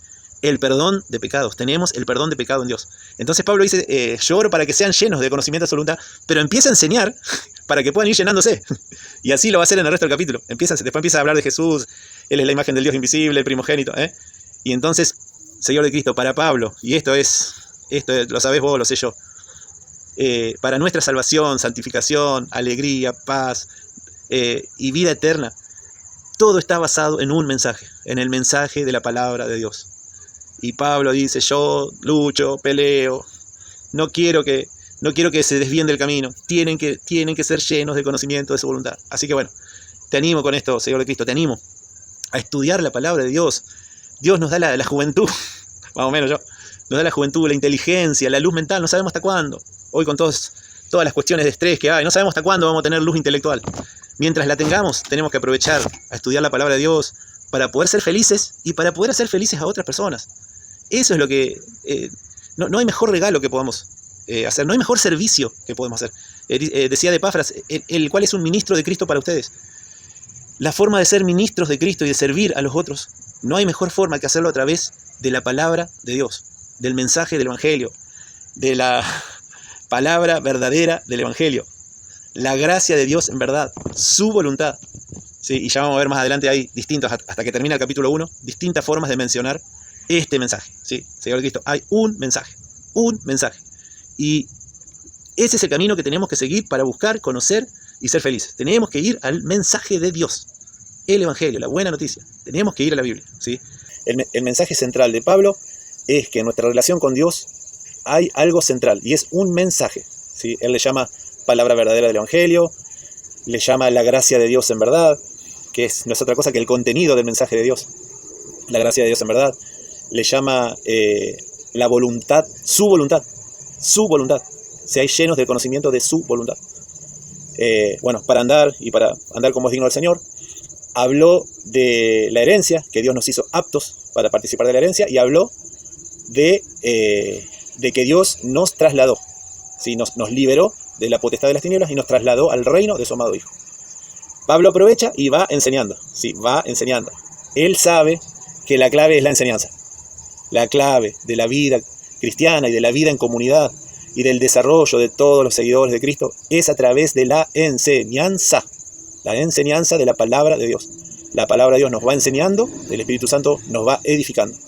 el perdón de pecados. Tenemos el perdón de pecado en Dios. Entonces Pablo dice, yo oro para que sean llenos de conocimiento de su voluntad, pero empieza a enseñar para que puedan ir llenándose. Y así lo va a hacer en el resto del capítulo. Después empieza a hablar de Jesús, Él es la imagen del Dios invisible, el primogénito. Y entonces, seguidor de Cristo, para Pablo, y esto es, lo sabés vos, lo sé yo, para nuestra salvación, santificación, alegría, paz y vida eterna, todo está basado en un mensaje, en el mensaje de la palabra de Dios. Y Pablo dice, yo lucho, peleo, no quiero que se desvíen del camino, tienen que ser llenos de conocimiento de su voluntad. Así que bueno, te animo con esto, Señor de Cristo, te animo a estudiar la palabra de Dios. Dios nos da la juventud, más o menos nos da la juventud, la inteligencia, la luz mental, no sabemos hasta cuándo. Hoy con todas las cuestiones de estrés que hay, no sabemos hasta cuándo vamos a tener luz intelectual. Mientras la tengamos, tenemos que aprovechar a estudiar la palabra de Dios para poder ser felices y para poder hacer felices a otras personas. Eso es lo que... no hay mejor regalo que podamos hacer, no hay mejor servicio que podemos hacer. Decía de Epafras, el cual es un ministro de Cristo para ustedes. La forma de ser ministros de Cristo y de servir a los otros, no hay mejor forma que hacerlo a través de la palabra de Dios, del mensaje del Evangelio, de la palabra verdadera del Evangelio, la gracia de Dios en verdad, su voluntad. ¿Sí? Y ya vamos a ver más adelante, hay distintos, hasta que termina el capítulo 1, distintas formas de mencionar este mensaje. ¿Sí? Señor de Cristo, hay un mensaje. Y ese es el camino que tenemos que seguir para buscar, conocer y ser felices. Tenemos que ir al mensaje de Dios, el Evangelio, la buena noticia. Tenemos que ir a la Biblia. ¿Sí? El mensaje central de Pablo es que en nuestra relación con Dios hay algo central y es un mensaje. ¿Sí? Él le llama palabra verdadera del Evangelio, le llama la gracia de Dios en verdad, que no es otra cosa que el contenido del mensaje de Dios, la gracia de Dios en verdad, le llama la voluntad, su voluntad, seáis llenos del conocimiento de su voluntad. Para andar como es digno del Señor, habló de la herencia, que Dios nos hizo aptos para participar de la herencia, y habló de que Dios nos trasladó, ¿sí? nos liberó de la potestad de las tinieblas y nos trasladó al reino de su amado Hijo. Pablo aprovecha y va enseñando, ¿sí? Va enseñando. Él sabe que la clave es la enseñanza. La clave de la vida cristiana y de la vida en comunidad y del desarrollo de todos los seguidores de Cristo es a través de la enseñanza de la palabra de Dios. La palabra de Dios nos va enseñando, el Espíritu Santo nos va edificando.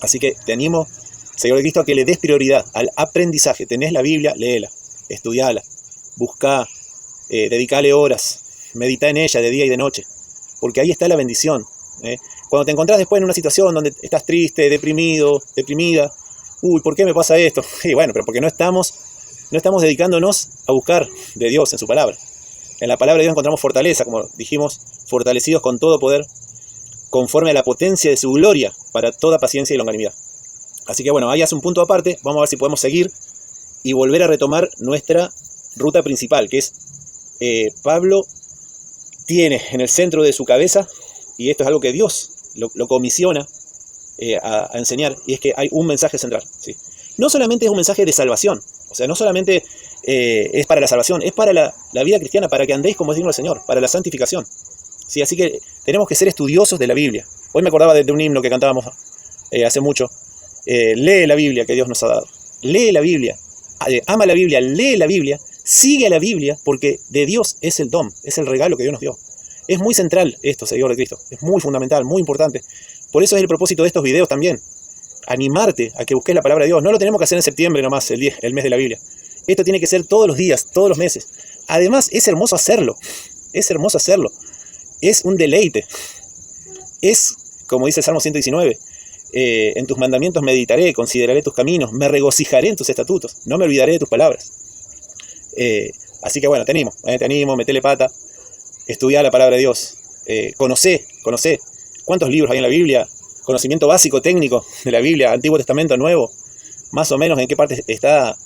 Así que te animo, Señor de Cristo, a que le des prioridad al aprendizaje. Tenés la Biblia, léela, estudiala, buscá, dedicale horas, medita en ella de día y de noche, porque ahí está la bendición. Cuando te encontrás después en una situación donde estás triste, deprimido, deprimida, ¿por qué me pasa esto? Y bueno, pero porque no estamos dedicándonos a buscar de Dios en su palabra. En la palabra de Dios encontramos fortaleza, como dijimos, fortalecidos con todo poder, conforme a la potencia de su gloria, para toda paciencia y longanimidad. Así que bueno, ahí hace un punto aparte, vamos a ver si podemos seguir y volver a retomar nuestra ruta principal, que es Pablo tiene en el centro de su cabeza, y esto es algo que Dios lo comisiona a enseñar, y es que hay un mensaje central. ¿Sí? No solamente es un mensaje de salvación, o sea, no solamente es para la salvación, es para la vida cristiana, para que andéis como es digno del Señor, para la santificación. ¿Sí? Así que tenemos que ser estudiosos de la Biblia. Hoy me acordaba de un himno que cantábamos hace mucho. Lee la Biblia que Dios nos ha dado. Lee la Biblia, ama la Biblia, lee la Biblia, sigue a la Biblia, porque de Dios es el don, es el regalo que Dios nos dio. Es muy central esto, seguidor de Cristo. Es muy fundamental, muy importante. Por eso es el propósito de estos videos también. Animarte a que busques la palabra de Dios. No lo tenemos que hacer en septiembre nomás, el mes de la Biblia. Esto tiene que ser todos los días, todos los meses. Además, es hermoso hacerlo. Es hermoso hacerlo. Es un deleite. Es, como dice el Salmo 119, en tus mandamientos meditaré, consideraré tus caminos, me regocijaré en tus estatutos, no me olvidaré de tus palabras. Así que bueno, te animo, metele pata, estudia la palabra de Dios, conocé. ¿Cuántos libros hay en la Biblia? Conocimiento básico, técnico de la Biblia, Antiguo Testamento, Nuevo, más o menos en qué parte está,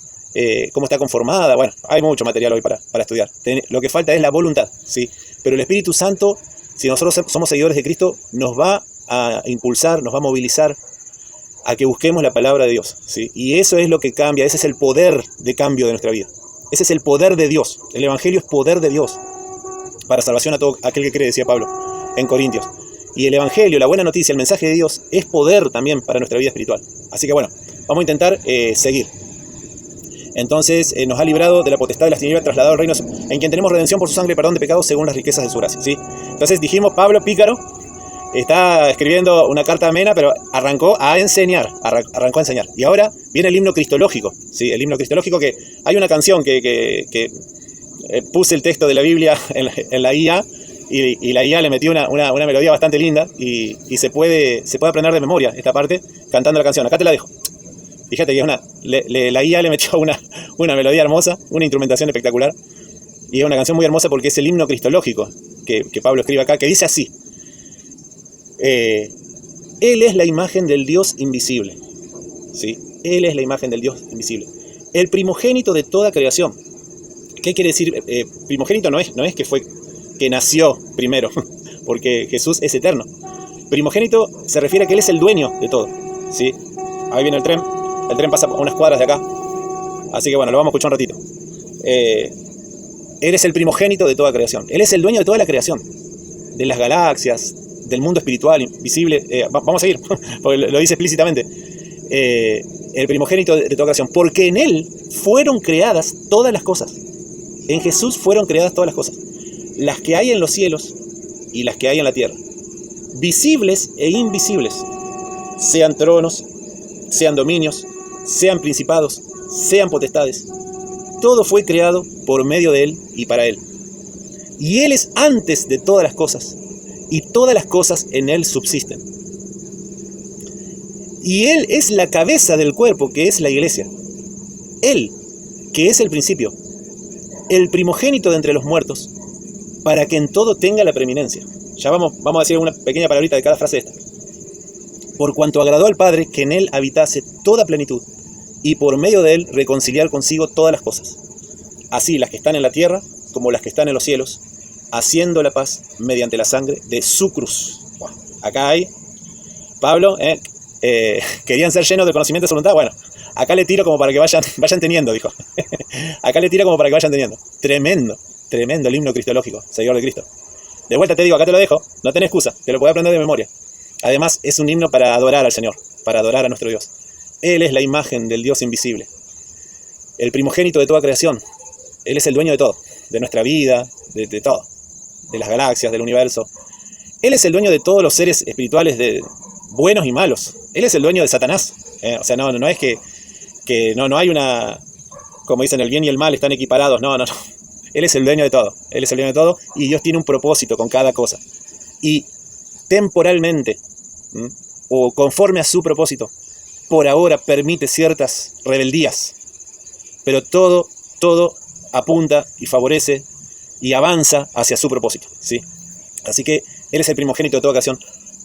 cómo está conformada. Bueno, hay mucho material hoy para estudiar. Lo que falta es la voluntad, ¿sí? Pero el Espíritu Santo, si nosotros somos seguidores de Cristo, nos va a impulsar, nos va a movilizar a que busquemos la palabra de Dios, ¿sí? Y eso es lo que cambia, ese es el poder de cambio de nuestra vida. Ese es el poder de Dios. El Evangelio es poder de Dios para salvación a todo aquel que cree, decía Pablo en Corintios. Y el Evangelio, la buena noticia, el mensaje de Dios, es poder también para nuestra vida espiritual. Así que bueno, vamos a intentar seguir. Entonces nos ha librado de la potestad de las tinieblas, trasladado al reino en quien tenemos redención por su sangre, perdón de pecados según las riquezas de su gracia, ¿sí? Entonces dijimos, Pablo pícaro está escribiendo una carta amena, pero arrancó a enseñar, Y ahora viene el himno cristológico, ¿sí? El himno cristológico, que hay una canción que puse el texto de la Biblia en la IA, y la IA le metió una melodía bastante linda, y se puede aprender de memoria esta parte cantando la canción. Acá te la dejo. Fíjate que la IA le metió una melodía hermosa, una instrumentación espectacular, y es una canción muy hermosa porque es el himno cristológico que Pablo escribe acá, que dice así: Él es la imagen del Dios invisible, ¿sí? Él es la imagen del Dios invisible, el primogénito de toda creación. ¿Qué quiere decir? Primogénito no es que nació primero, porque Jesús es eterno. Primogénito se refiere a que Él es el dueño de todo, ¿sí? Ahí viene el tren pasa a unas cuadras de acá, así que bueno, lo vamos a escuchar un ratito. Él es el primogénito de toda creación, Él es el dueño de toda la creación, de las galaxias, del mundo espiritual, invisible. Vamos a seguir, porque lo dice explícitamente. El primogénito de toda creación, porque en Él fueron creadas todas las cosas. En Jesús fueron creadas todas las cosas, las que hay en los cielos y las que hay en la tierra, visibles e invisibles, sean tronos, sean dominios, sean principados, sean potestades. Todo fue creado por medio de Él y para Él. Y Él es antes de todas las cosas, y todas las cosas en Él subsisten. Y Él es la cabeza del cuerpo, que es la iglesia. Él, que es el principio, el primogénito de entre los muertos, para que en todo tenga la preeminencia. Ya vamos a decir una pequeña palabrita de cada frase de esta. Por cuanto agradó al Padre que en Él habitase toda plenitud, y por medio de Él reconciliar consigo todas las cosas, así las que están en la tierra como las que están en los cielos, haciendo la paz mediante la sangre de su cruz. Bueno, acá hay Pablo, querían ser llenos de conocimiento de su voluntad. Bueno, acá le tiro como para que vayan teniendo, dijo. Acá le tiro como para que vayan teniendo. Tremendo el himno cristológico, seguidor de Cristo. De vuelta te digo, acá te lo dejo, no tenés excusa, te lo podés aprender de memoria. Además, es un himno para adorar al Señor, para adorar a nuestro Dios. Él es la imagen del Dios invisible, el primogénito de toda creación. Él es el dueño de todo, de nuestra vida, de todo, de las galaxias, del universo. Él es el dueño de todos los seres espirituales, de buenos y malos. Él es el dueño de Satanás. O sea, no es que no hay una, como dicen, el bien y el mal están equiparados. No. Él es el dueño de todo. Él es el dueño de todo, y Dios tiene un propósito con cada cosa. Y temporalmente, o conforme a su propósito, por ahora permite ciertas rebeldías, pero todo apunta y favorece y avanza hacia su propósito, ¿sí? Así que Él es el primogénito de toda creación,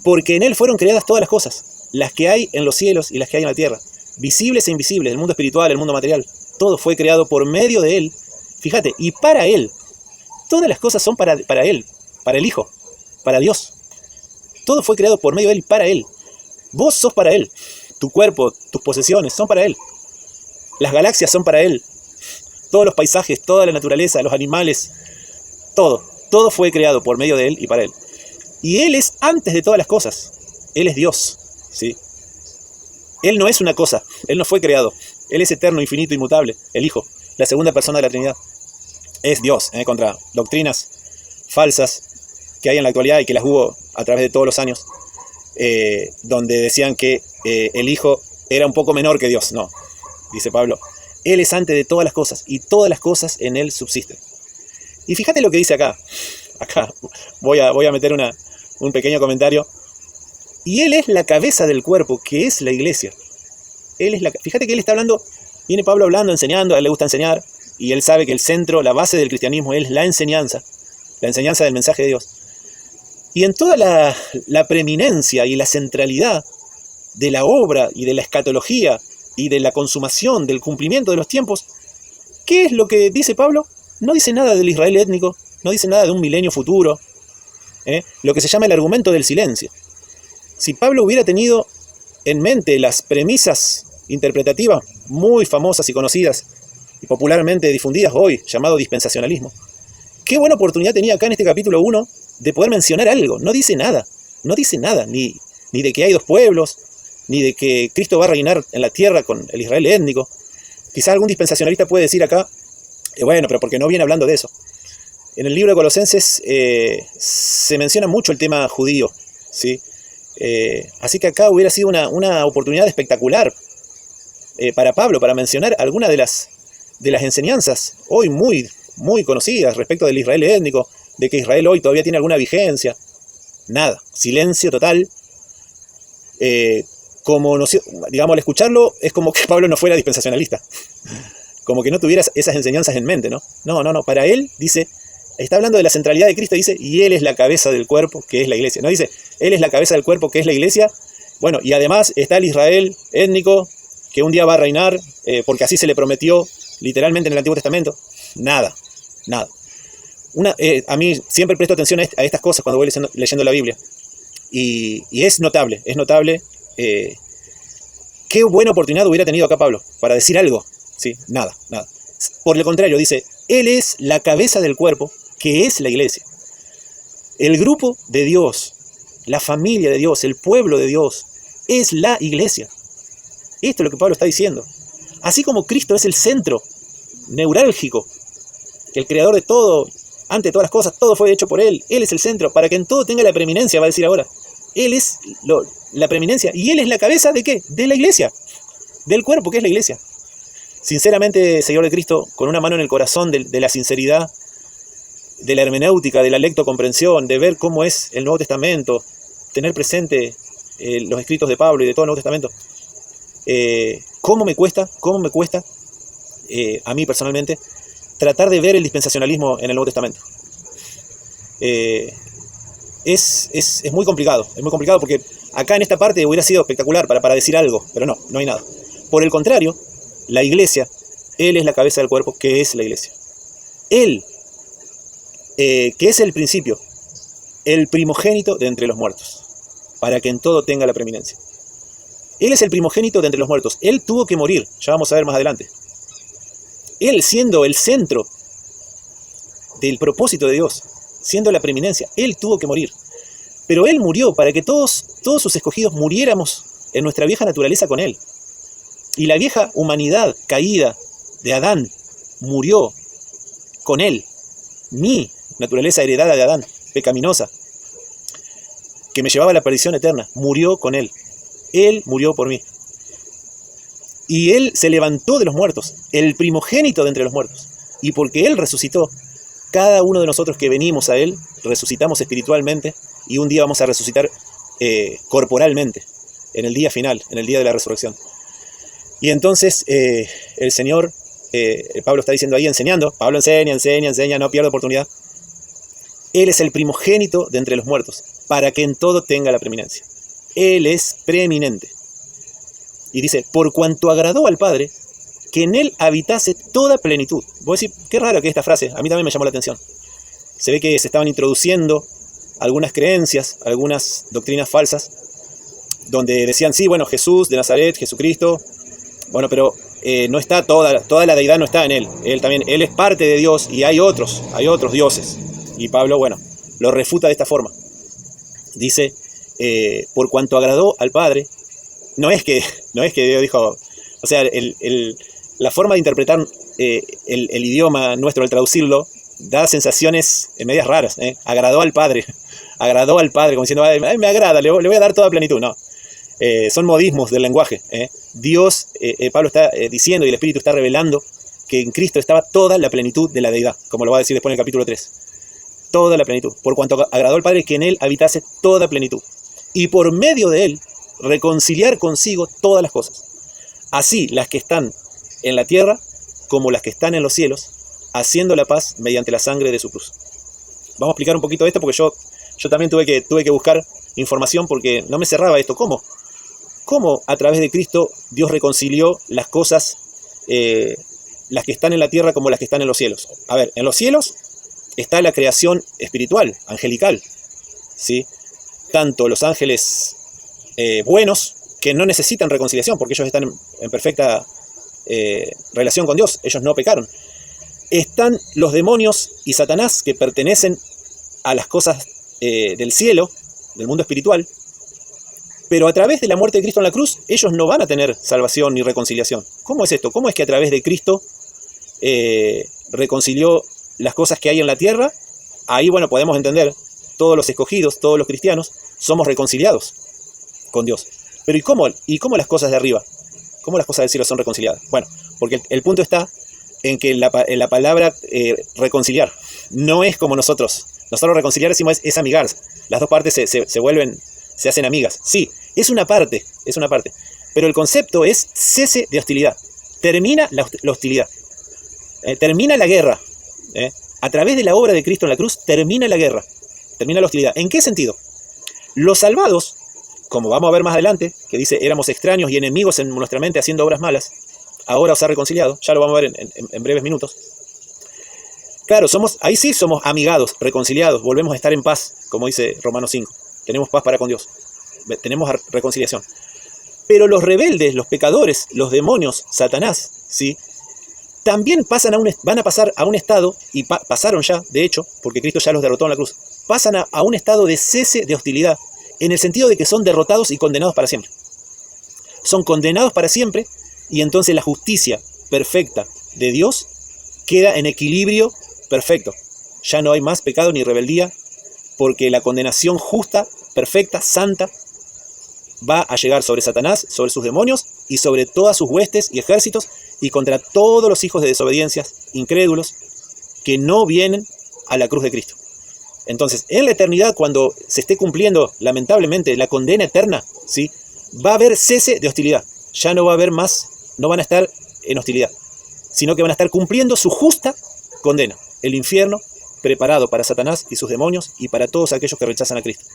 porque en Él fueron creadas todas las cosas, las que hay en los cielos y las que hay en la tierra, visibles e invisibles, el mundo espiritual, el mundo material. Todo fue creado por medio de Él, fíjate, y para Él. Todas las cosas son para Él, para el Hijo, para Dios. Todo fue creado por medio de Él y para Él. Vos sos para Él. Tu cuerpo, tus posesiones son para Él. Las galaxias son para Él. Todos los paisajes, toda la naturaleza, los animales, todo fue creado por medio de Él y para Él. Y Él es antes de todas las cosas. Él es Dios, ¿sí? Él no es una cosa, Él no fue creado. Él es eterno, infinito, inmutable, el Hijo, la segunda persona de la Trinidad. Es Dios, contra doctrinas falsas que hay en la actualidad y que las hubo a través de todos los años, donde decían que el Hijo era un poco menor que Dios. No, dice Pablo, Él es antes de todas las cosas, y todas las cosas en Él subsisten. Y fíjate lo que dice acá. Acá voy a meter un pequeño comentario. Y Él es la cabeza del cuerpo, que es la iglesia. Fíjate que Él está hablando, viene Pablo hablando, enseñando, a Él le gusta enseñar, y Él sabe que el centro, la base del cristianismo es la enseñanza del mensaje de Dios. Y en toda la preeminencia y la centralidad de la obra y de la escatología y de la consumación, del cumplimiento de los tiempos, ¿qué es lo que dice Pablo? No dice nada del Israel étnico, no dice nada de un milenio futuro, lo que se llama el argumento del silencio. Si Pablo hubiera tenido en mente las premisas interpretativas muy famosas y conocidas y popularmente difundidas hoy, llamado dispensacionalismo, qué buena oportunidad tenía acá en este capítulo 1 de poder mencionar algo. No dice nada. no dice nada, ni de que hay dos pueblos, ni de que Cristo va a reinar en la tierra con el Israel étnico. Quizá algún dispensacionalista puede decir acá, bueno, pero porque no viene hablando de eso. En el libro de Colosenses se menciona mucho el tema judío, ¿sí? Así que acá hubiera sido una oportunidad espectacular para Pablo, para mencionar algunas de las enseñanzas hoy muy, muy conocidas respecto del Israel étnico, de que Israel hoy todavía tiene alguna vigencia. Nada, silencio total. Digamos, al escucharlo, es como que Pablo no fuera dispensacionalista. Como que no tuviera esas enseñanzas en mente, ¿no? No, para él, dice, está hablando de la centralidad de Cristo, dice, y Él es la cabeza del cuerpo, que es la iglesia. No dice, Él es la cabeza del cuerpo, que es la iglesia. Bueno, y además está el Israel étnico, que un día va a reinar, porque así se le prometió, literalmente en el Antiguo Testamento. Nada. A mí siempre presto atención a estas cosas cuando voy leyendo la Biblia. Y es notable. Qué buena oportunidad hubiera tenido acá Pablo para decir algo. Sí, nada. Por el contrario, dice, Él es la cabeza del cuerpo, que es la iglesia. El grupo de Dios, la familia de Dios, el pueblo de Dios, es la iglesia. Esto es lo que Pablo está diciendo. Así como Cristo es el centro neurálgico, el creador de todo, antes de todas las cosas, todo fue hecho por Él. Él es el centro, para que en todo tenga la preeminencia, va a decir ahora. Él es la preeminencia, y Él es la cabeza ¿de qué? De la iglesia, del cuerpo que es la iglesia. Sinceramente, seguidor de Cristo, con una mano en el corazón de la sinceridad, de la hermenéutica, de la lectocomprensión, de ver cómo es el Nuevo Testamento, tener presente los escritos de Pablo y de todo el Nuevo Testamento, ¿cómo me cuesta a mí personalmente tratar de ver el dispensacionalismo en el Nuevo Testamento? Es muy complicado, porque acá en esta parte hubiera sido espectacular para decir algo, pero no hay nada. Por el contrario, la iglesia, Él es la cabeza del cuerpo, que es la iglesia. Él, que es el principio, el primogénito de entre los muertos, para que en todo tenga la preeminencia. Él es el primogénito de entre los muertos. Él tuvo que morir, ya vamos a ver más adelante. Él siendo el centro del propósito de Dios, siendo la preeminencia, Él tuvo que morir. Pero Él murió para que todos sus escogidos muriéramos en nuestra vieja naturaleza con Él. Y la vieja humanidad caída de Adán murió con Él. Mi naturaleza heredada de Adán, pecaminosa, que me llevaba a la perdición eterna, murió con Él. Él murió por mí. Y Él se levantó de los muertos, el primogénito de entre los muertos. Y porque Él resucitó, cada uno de nosotros que venimos a Él, resucitamos espiritualmente, y un día vamos a resucitar corporalmente, en el día final, en el día de la resurrección. Y entonces el Señor, Pablo está diciendo ahí, enseñando, Pablo enseña, no pierde oportunidad. Él es el primogénito de entre los muertos, para que en todo tenga la preeminencia. Él es preeminente. Y dice, por cuanto agradó al Padre, que en Él habitase toda plenitud. Vos decís, qué raro que esta frase, a mí también me llamó la atención. Se ve que se estaban introduciendo algunas creencias, algunas doctrinas falsas, donde decían, sí, bueno, Jesús de Nazaret, Jesucristo, bueno, pero no está toda la deidad no está en Él. Él es parte de Dios y hay otros dioses. Y Pablo, bueno, lo refuta de esta forma. Dice, por cuanto agradó al Padre, no es que Dios dijo, o sea, la forma de interpretar el idioma nuestro, al traducirlo, da sensaciones medias raras. Agradó al Padre, como diciendo, me agrada, le voy a dar toda plenitud. No, son modismos del lenguaje. Dios, Pablo está diciendo, y el Espíritu está revelando, que en Cristo estaba toda la plenitud de la deidad, como lo va a decir después en el capítulo 3. Toda la plenitud, por cuanto agradó al Padre que en Él habitase toda plenitud, y por medio de Él reconciliar consigo todas las cosas, así las que están en la tierra como las que están en los cielos, haciendo la paz mediante la sangre de su cruz. Vamos a explicar un poquito esto, porque yo también tuve que buscar información, porque no me cerraba esto. ¿Cómo a través de Cristo Dios reconcilió las cosas, las que están en la tierra como las que están en los cielos? A ver, en los cielos está la creación espiritual, angelical, ¿sí? Tanto los ángeles buenos, que no necesitan reconciliación, porque ellos están en perfecta relación con Dios, ellos no pecaron. Están los demonios y Satanás, que pertenecen a las cosas del cielo, del mundo espiritual, pero a través de la muerte de Cristo en la cruz, ellos no van a tener salvación ni reconciliación. ¿Cómo es esto? ¿Cómo es que a través de Cristo reconcilió las cosas que hay en la tierra? Ahí, bueno, podemos entender, todos los escogidos, todos los cristianos, somos reconciliados con Dios. Pero ¿y cómo las cosas de arriba? ¿Cómo las cosas del cielo son reconciliadas? Bueno, porque el punto está en que en la palabra reconciliar no es como nosotros. Nosotros reconciliar decimos es amigarse. Las dos partes se hacen amigas. Sí, es una parte. Pero el concepto es cese de hostilidad. Termina la hostilidad. Termina la guerra. A través de la obra de Cristo en la cruz, termina la guerra. Termina la hostilidad. ¿En qué sentido? Los salvados, como vamos a ver más adelante, que dice, éramos extraños y enemigos en nuestra mente haciendo obras malas, ahora os ha reconciliado, ya lo vamos a ver en breves minutos. Claro, ahí sí somos amigados, reconciliados, volvemos a estar en paz, como dice Romanos 5. Tenemos paz para con Dios, tenemos reconciliación. Pero los rebeldes, los pecadores, los demonios, Satanás, ¿sí?, también van a pasar a un estado, y pasaron ya, de hecho, porque Cristo ya los derrotó en la cruz, pasan a un estado de cese de hostilidad, en el sentido de que son derrotados y condenados para siempre. Son condenados para siempre, y entonces la justicia perfecta de Dios queda en equilibrio perfecto. Ya no hay más pecado ni rebeldía, porque la condenación justa, perfecta, santa, va a llegar sobre Satanás, sobre sus demonios y sobre todas sus huestes y ejércitos y contra todos los hijos de desobediencias, incrédulos, que no vienen a la cruz de Cristo. Entonces, en la eternidad, cuando se esté cumpliendo, lamentablemente, la condena eterna, ¿sí?, va a haber cese de hostilidad. Ya no va a haber más, no van a estar en hostilidad, sino que van a estar cumpliendo su justa condena, el infierno preparado para Satanás y sus demonios y para todos aquellos que rechazan a Cristo.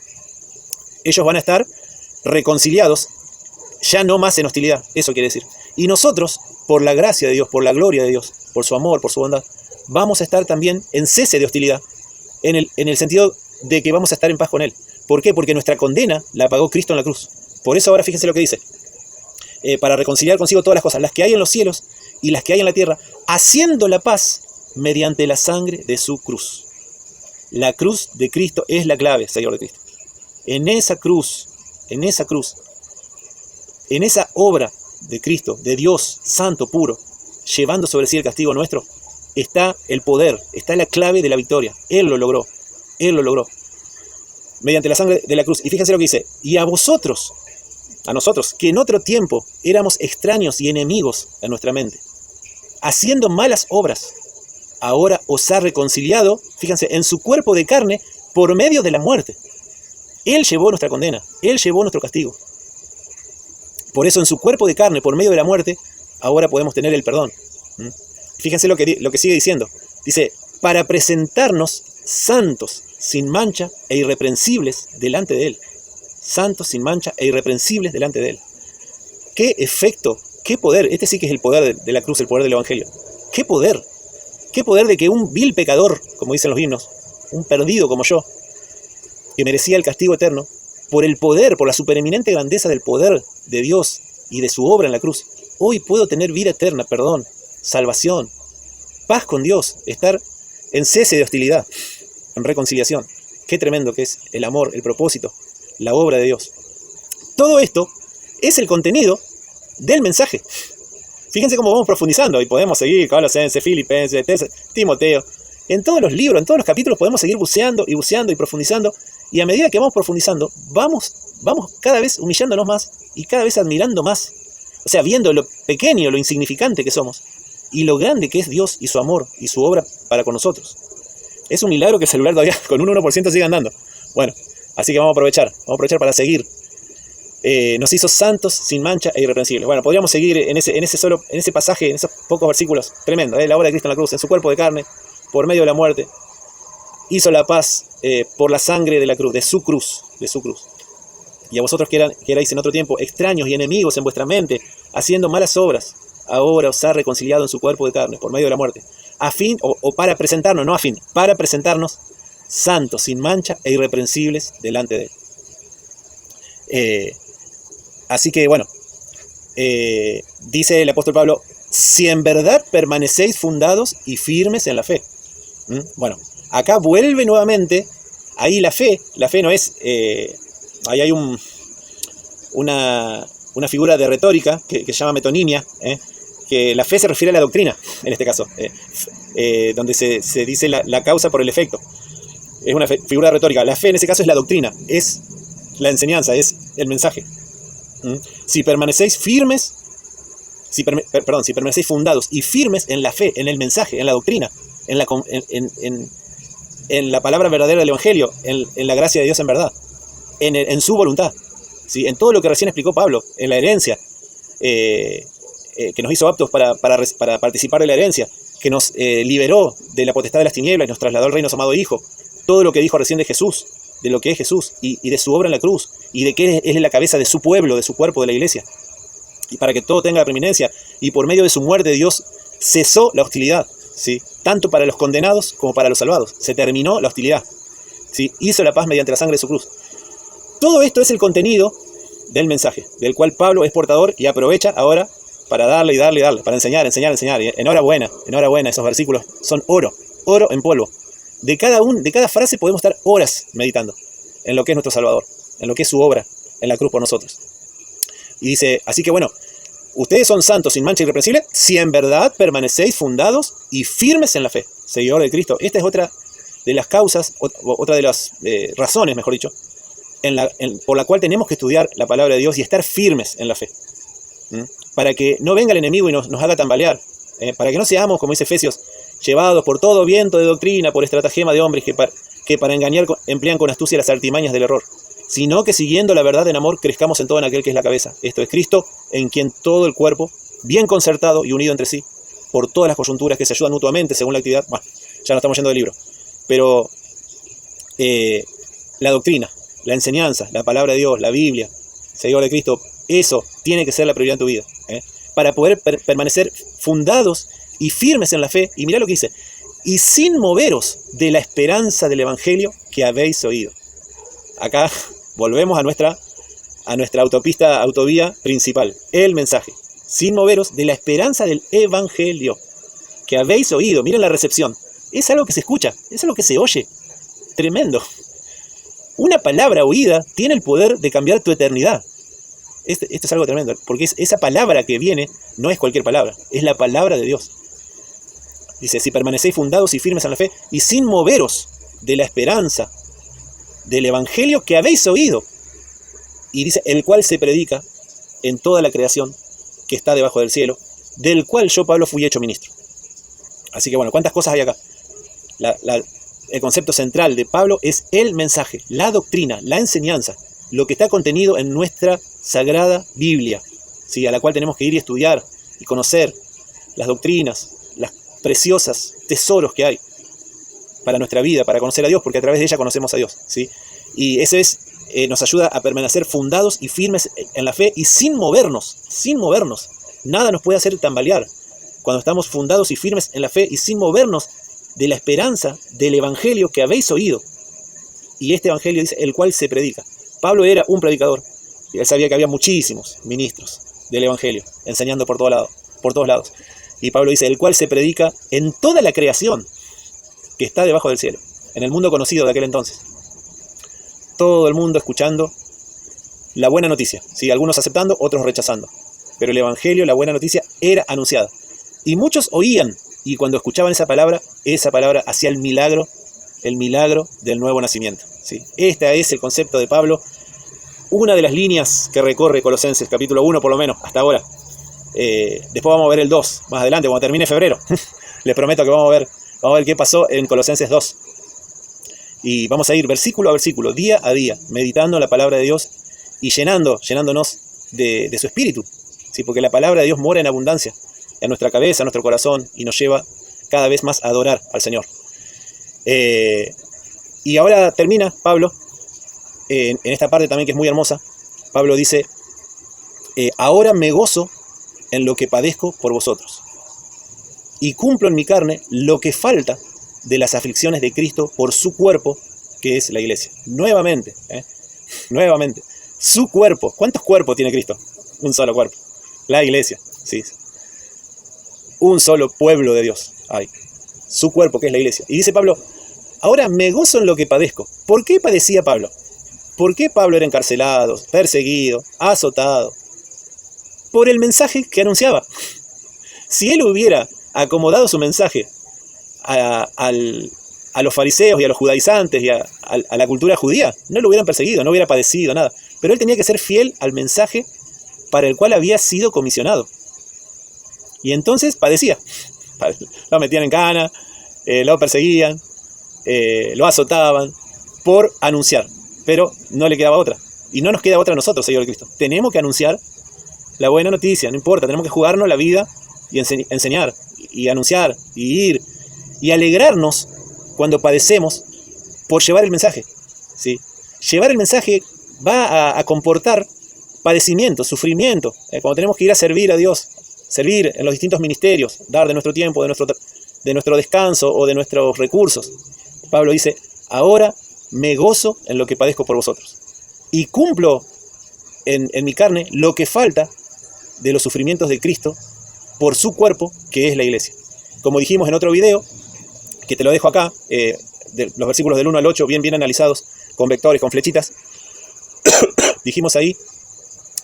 Ellos van a estar reconciliados, ya no más en hostilidad, eso quiere decir. Y nosotros, por la gracia de Dios, por la gloria de Dios, por su amor, por su bondad, vamos a estar también en cese de hostilidad, en el sentido de que vamos a estar en paz con Él. ¿Por qué? Porque nuestra condena la pagó Cristo en la cruz. Por eso ahora fíjense lo que dice. Para reconciliar consigo todas las cosas, las que hay en los cielos y las que hay en la tierra, haciendo la paz mediante la sangre de su cruz. La cruz de Cristo es la clave, Señor de Cristo. En esa cruz, en esa obra de Cristo, de Dios santo, puro, llevando sobre sí el castigo nuestro, está el poder, está la clave de la victoria. Él lo logró, mediante la sangre de la cruz. Y fíjense lo que dice, y a vosotros, a nosotros, que en otro tiempo éramos extraños y enemigos en nuestra mente, haciendo malas obras, ahora os ha reconciliado, fíjense, en su cuerpo de carne, por medio de la muerte. Él llevó nuestra condena, Él llevó nuestro castigo. Por eso en su cuerpo de carne, por medio de la muerte, ahora podemos tener el perdón. Fíjense lo que sigue diciendo. Dice, para presentarnos santos, sin mancha e irreprensibles delante de Él. Santos, sin mancha e irreprensibles delante de Él. ¡Qué efecto! ¡Qué poder! Este sí que es el poder de la cruz, el poder del Evangelio. ¡Qué poder! ¡Qué poder de que un vil pecador, como dicen los himnos, un perdido como yo, que merecía el castigo eterno, por el poder, por la supereminente grandeza del poder de Dios y de su obra en la cruz, hoy puedo tener vida eterna, perdón, salvación, paz con Dios, estar en cese de hostilidad, en reconciliación. Qué tremendo que es el amor, el propósito, la obra de Dios. Todo esto es el contenido del mensaje. Fíjense cómo vamos profundizando y podemos seguir, Colosenses, Filipenses, Timoteo. En todos los libros, en todos los capítulos podemos seguir buceando y profundizando. Y a medida que vamos profundizando, vamos cada vez humillándonos más y cada vez admirando más. O sea, viendo lo pequeño, lo insignificante que somos y lo grande que es Dios y su amor y su obra para con nosotros. Es un milagro que el celular todavía con un 1% siga andando. Bueno, así que vamos a aprovechar para seguir. Nos hizo santos, sin mancha e irreprensibles. Bueno, podríamos seguir en ese pasaje, en esos pocos versículos. Tremendo, la obra de Cristo en la cruz, en su cuerpo de carne, por medio de la muerte, hizo la paz por la sangre de la cruz, de su cruz. Y a vosotros que erais en otro tiempo extraños y enemigos en vuestra mente, haciendo malas obras, ahora os ha reconciliado en su cuerpo de carne, por medio de la muerte, a fin, o para presentarnos, no a fin, para presentarnos santos, sin mancha e irreprensibles delante de Él. Así que, bueno, dice el apóstol Pablo, si en verdad permanecéis fundados y firmes en la fe. Bueno, acá vuelve nuevamente, ahí la fe no es ahí hay una figura de retórica que se llama metonimia, que la fe se refiere a la doctrina, en este caso, donde se dice la causa por el efecto. Es una figura retórica. La fe en ese caso es la doctrina, es la enseñanza, es el mensaje. Si permanecéis firmes, si permanecéis fundados y firmes en la fe, en el mensaje, en la doctrina, en la palabra verdadera del Evangelio, en la gracia de Dios en verdad, en su voluntad, ¿sí? En todo lo que recién explicó Pablo, en la herencia, que nos hizo aptos para participar de la herencia, que nos liberó de la potestad de las tinieblas y nos trasladó al reino de su amado Hijo, todo lo que dijo recién de Jesús, de lo que es Jesús y de su obra en la cruz, y de que Él es la cabeza de su pueblo, de su cuerpo, de la iglesia, y para que todo tenga la preeminencia, y por medio de su muerte Dios cesó la hostilidad, ¿sí? Tanto para los condenados como para los salvados. Se terminó la hostilidad, ¿sí? Hizo la paz mediante la sangre de su cruz. Todo esto es el contenido del mensaje, del cual Pablo es portador y aprovecha ahora para darle, para enseñar. Enhorabuena, esos versículos son oro en polvo. De cada frase podemos estar horas meditando en lo que es nuestro Salvador, en lo que es su obra en la cruz por nosotros. Y dice, así que bueno, ustedes son santos sin mancha irreprensible si en verdad permanecéis fundados y firmes en la fe, seguidor de Cristo. Esta es otra de las causas, otra de las razones, mejor dicho, por la cual tenemos que estudiar la palabra de Dios y estar firmes en la fe. Para que no venga el enemigo y nos haga tambalear. Para que no seamos, como dice Efesios, llevados por todo viento de doctrina, por estratagema de hombres que para engañar emplean con astucia las artimañas del error, sino que siguiendo la verdad en amor crezcamos en todo en aquel que es la cabeza. Esto es Cristo, en quien todo el cuerpo, bien concertado y unido entre sí, por todas las coyunturas que se ayudan mutuamente según la actividad. Bueno, ya no estamos yendo del libro. Pero la doctrina, la enseñanza, la palabra de Dios, la Biblia, seguidor de Cristo, eso tiene que ser la prioridad en tu vida. Para poder permanecer fundados y firmes en la fe. Y mirá lo que dice. Y sin moveros de la esperanza del Evangelio que habéis oído. Acá volvemos a nuestra autovía principal, el mensaje. Sin moveros de la esperanza del Evangelio que habéis oído. Miren la recepción. Es algo que se escucha, es algo que se oye. Tremendo. Una palabra oída tiene el poder de cambiar tu eternidad. Esto es algo tremendo, porque esa palabra que viene no es cualquier palabra, es la palabra de Dios. Dice, si permanecéis fundados y firmes en la fe y sin moveros de la esperanza del Evangelio que habéis oído. Y dice, el cual se predica en toda la creación que está debajo del cielo, del cual yo, Pablo, fui hecho ministro. Así que bueno, ¿cuántas cosas hay acá? El concepto central de Pablo es el mensaje, la doctrina, la enseñanza, lo que está contenido en nuestra sagrada Biblia, ¿sí? A la cual tenemos que ir y estudiar y conocer las doctrinas, las preciosas tesoros que hay para nuestra vida, para conocer a Dios, porque a través de ella conocemos a Dios, ¿sí? Y eso nos ayuda a permanecer fundados y firmes en la fe y sin movernos. Nada nos puede hacer tambalear cuando estamos fundados y firmes en la fe y sin movernos de la esperanza del Evangelio que habéis oído. Y este Evangelio dice, el cual se predica. Pablo era un predicador y él sabía que había muchísimos ministros del Evangelio enseñando por todos lados. Y Pablo dice, el cual se predica en toda la creación que está debajo del cielo, en el mundo conocido de aquel entonces. Todo el mundo escuchando la buena noticia, ¿sí? Algunos aceptando, otros rechazando. Pero el Evangelio, la buena noticia, era anunciada. Y muchos oían, y cuando escuchaban esa palabra hacía el milagro del nuevo nacimiento, ¿sí? Este es el concepto de Pablo, una de las líneas que recorre Colosenses, capítulo 1 por lo menos, hasta ahora. Después vamos a ver el 2, más adelante, cuando termine febrero. Les prometo que vamos a ver qué pasó en Colosenses 2. Y vamos a ir versículo a versículo, día a día, meditando en la palabra de Dios y llenándonos de su espíritu, ¿sí? Porque la palabra de Dios mora en abundancia en nuestra cabeza, en nuestro corazón, y nos lleva cada vez más a adorar al Señor. Y ahora termina Pablo, en esta parte también que es muy hermosa. Pablo dice, ahora me gozo en lo que padezco por vosotros, y cumplo en mi carne lo que falta de las aflicciones de Cristo por su cuerpo, que es la iglesia. Nuevamente, su cuerpo. ¿Cuántos cuerpos tiene Cristo? Un solo cuerpo. La iglesia, sí. Un solo pueblo de Dios hay. Su cuerpo, que es la iglesia. Y dice Pablo, ahora me gozo en lo que padezco. ¿Por qué padecía Pablo? ¿Por qué Pablo era encarcelado, perseguido, azotado? Por el mensaje que anunciaba. Si él hubiera acomodado su mensaje a los fariseos y a los judaizantes y a la cultura judía, no lo hubieran perseguido, no hubiera padecido nada. Pero él tenía que ser fiel al mensaje para el cual había sido comisionado. Y entonces padecía. Lo metían en cana, lo perseguían, lo azotaban por anunciar. Pero no le quedaba otra. Y no nos queda otra a nosotros, seguidores de Cristo. Tenemos que anunciar la buena noticia, no importa. Tenemos que jugarnos la vida y enseñar, y anunciar, y ir, y alegrarnos cuando padecemos por llevar el mensaje. ¿Sí? Llevar el mensaje va a comportar padecimiento, sufrimiento. Cuando tenemos que ir a servir a Dios, servir en los distintos ministerios, dar de nuestro tiempo, de nuestro descanso o de nuestros recursos. Pablo dice, ahora me gozo en lo que padezco por vosotros y cumplo en mi carne lo que falta de los sufrimientos de Cristo por su cuerpo, que es la iglesia. Como dijimos en otro video, que te lo dejo acá, de los versículos del 1 al 8, bien analizados, con vectores, con flechitas, dijimos ahí,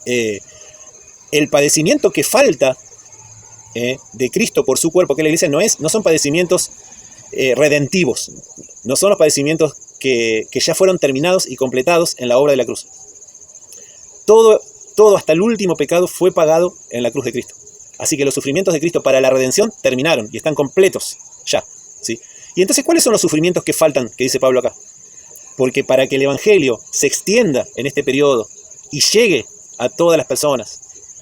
el padecimiento que falta de Cristo por su cuerpo, que es la iglesia, no son padecimientos redentivos, no son los padecimientos que ya fueron terminados y completados en la obra de la cruz. Todo hasta el último pecado fue pagado en la cruz de Cristo. Así que los sufrimientos de Cristo para la redención terminaron y están completos ya, ¿sí? Y entonces, ¿cuáles son los sufrimientos que faltan, que dice Pablo acá? Porque para que el evangelio se extienda en este periodo y llegue a todas las personas,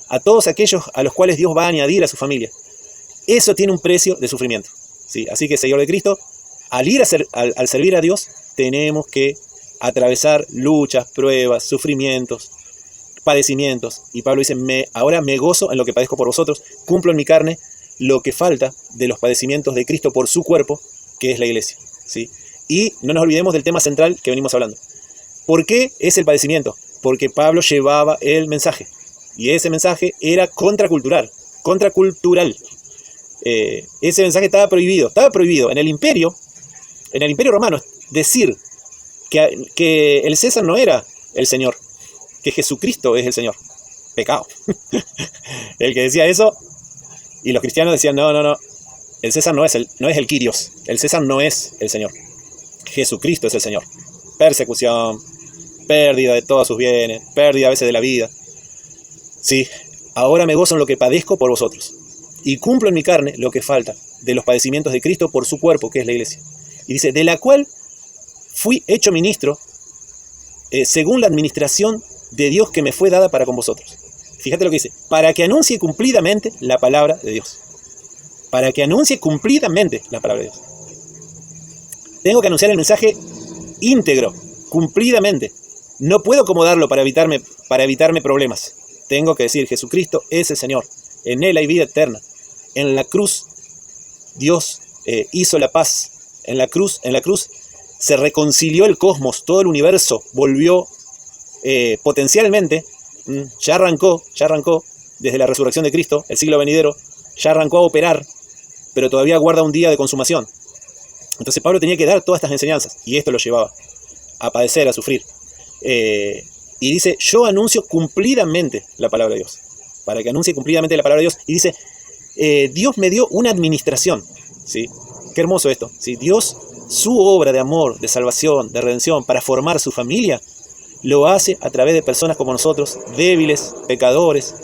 a todos aquellos a los cuales Dios va a añadir a su familia, eso tiene un precio de sufrimiento, ¿sí? Así que, seguidor de Cristo, al servir a Dios, tenemos que atravesar luchas, pruebas, sufrimientos, padecimientos. Y Pablo dice, ahora me gozo en lo que padezco por vosotros, cumplo en mi carne lo que falta de los padecimientos de Cristo por su cuerpo, que es la iglesia, ¿sí? Y no nos olvidemos del tema central que venimos hablando. ¿Por qué es el padecimiento? Porque Pablo llevaba el mensaje, y ese mensaje era contracultural. Ese mensaje estaba prohibido en el imperio romano, decir que el César no era el Señor, que Jesucristo es el Señor. Pecado. El que decía eso, y los cristianos decían, no, el César no es el Kyrios, el César no es el Señor, Jesucristo es el Señor. Persecución, pérdida de todos sus bienes, pérdida a veces de la vida. Sí, ahora me gozo en lo que padezco por vosotros, y cumplo en mi carne lo que falta de los padecimientos de Cristo por su cuerpo, que es la iglesia. Y dice, de la cual fui hecho ministro según la administración de Dios que me fue dada para con vosotros. Fíjate lo que dice, para que anuncie cumplidamente la palabra de Dios. Para que anuncie cumplidamente la palabra de Dios. Tengo que anunciar el mensaje íntegro, cumplidamente. No puedo acomodarlo para evitarme problemas. Tengo que decir, Jesucristo es el Señor. En Él hay vida eterna. En la cruz, Dios hizo la paz. En la cruz se reconcilió el cosmos, todo el universo volvió potencialmente, ya arrancó desde la resurrección de Cristo, el siglo venidero, ya arrancó a operar, pero todavía guarda un día de consumación. Entonces Pablo tenía que dar todas estas enseñanzas, y esto lo llevaba a padecer, a sufrir. Y dice, yo anuncio cumplidamente la palabra de Dios, para que anuncie cumplidamente la palabra de Dios. Y dice, Dios me dio una administración, ¿sí? Qué hermoso esto, ¿sí? Dios, su obra de amor, de salvación, de redención, para formar su familia, lo hace a través de personas como nosotros, débiles, pecadores,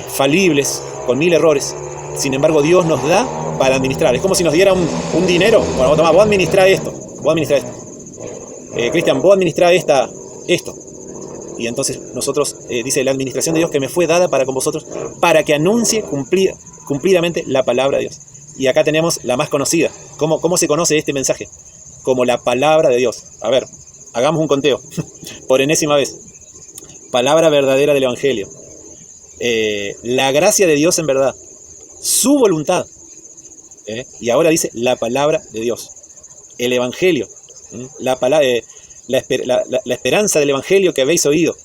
falibles, con 1000 errores. Sin embargo, Dios nos da para administrar. Es como si nos diera un dinero. Bueno, toma, vos administrá esto. Cristian, vos administrá esto. Y entonces nosotros, dice, la administración de Dios que me fue dada para con vosotros, para que anuncie cumplidamente la palabra de Dios. Y acá tenemos la más conocida. ¿Cómo se conoce este mensaje? Como la palabra de Dios. A ver, hagamos un conteo, por enésima vez. Palabra verdadera del Evangelio. La gracia de Dios en verdad. Su voluntad. Y ahora dice la palabra de Dios. El Evangelio. La esperanza del Evangelio que habéis oído.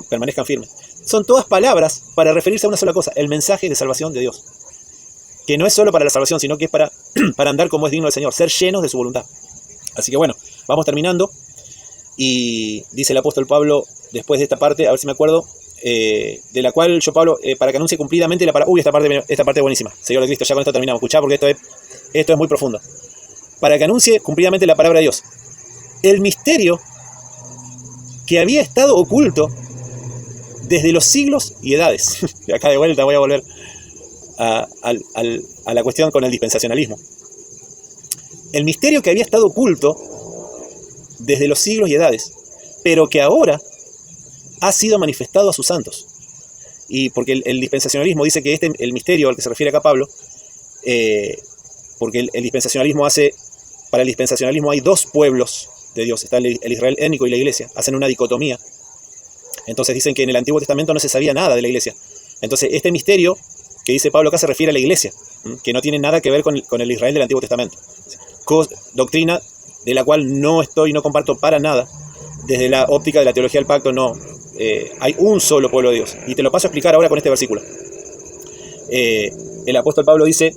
Permanezcan firmes. Son todas palabras para referirse a una sola cosa. El mensaje de salvación de Dios. Que no es solo para la salvación, sino que es para andar como es digno del Señor. Ser llenos de su voluntad. Así que bueno, vamos terminando. Y dice el apóstol Pablo, después de esta parte, a ver si me acuerdo, de la cual yo, Pablo, para que anuncie cumplidamente la palabra... Uy, esta parte es buenísima. Señor de Cristo, ya con esto terminamos. Escuchá, porque esto es muy profundo. Para que anuncie cumplidamente la palabra de Dios. El misterio que había estado oculto desde los siglos y edades. Acá de vuelta voy a volver a la cuestión con el dispensacionalismo. El misterio que había estado oculto desde los siglos y edades, pero que ahora ha sido manifestado a sus santos. Y porque el dispensacionalismo dice que el misterio al que se refiere acá Pablo, porque el dispensacionalismo para el dispensacionalismo hay dos pueblos de Dios, está el Israel étnico y la iglesia, hacen una dicotomía. Entonces dicen que en el Antiguo Testamento no se sabía nada de la iglesia. Entonces este misterio que dice Pablo acá se refiere a la iglesia, que no tiene nada que ver con el Israel del Antiguo Testamento. Doctrina de la cual no comparto para nada. Desde la óptica de la teología del pacto, no. Hay un solo pueblo de Dios. Y te lo paso a explicar ahora con este versículo. El apóstol Pablo dice,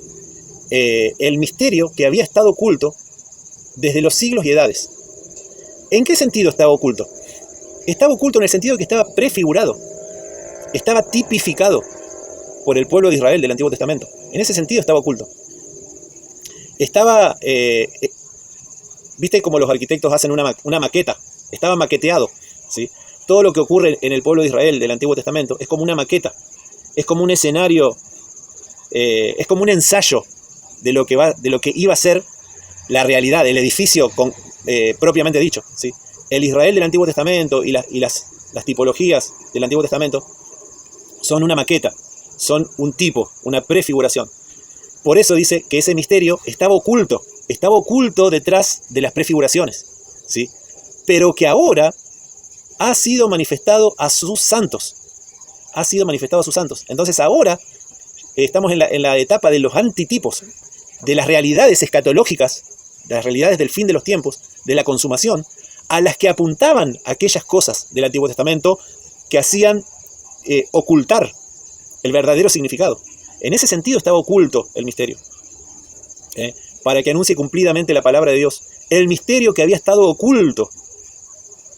el misterio que había estado oculto desde los siglos y edades. ¿En qué sentido estaba oculto? Estaba oculto en el sentido que estaba prefigurado. Estaba tipificado por el pueblo de Israel del Antiguo Testamento. En ese sentido estaba oculto. Estaba... ¿viste cómo los arquitectos hacen una maqueta? Estaba maqueteado, ¿sí? Todo lo que ocurre en el pueblo de Israel del Antiguo Testamento es como una maqueta. Es como un escenario, es como un ensayo de lo que iba a ser la realidad, el edificio propiamente dicho, ¿sí? El Israel del Antiguo Testamento y las tipologías del Antiguo Testamento son una maqueta, son un tipo, una prefiguración. Por eso dice que ese misterio estaba oculto detrás de las prefiguraciones, ¿sí? Pero que ahora ha sido manifestado a sus santos. Ha sido manifestado a sus santos. Entonces ahora estamos en la etapa de los antitipos, de las realidades escatológicas, de las realidades del fin de los tiempos, de la consumación, a las que apuntaban aquellas cosas del Antiguo Testamento que hacían ocultar el verdadero significado. En ese sentido estaba oculto el misterio. Para que anuncie cumplidamente la palabra de Dios. El misterio que había estado oculto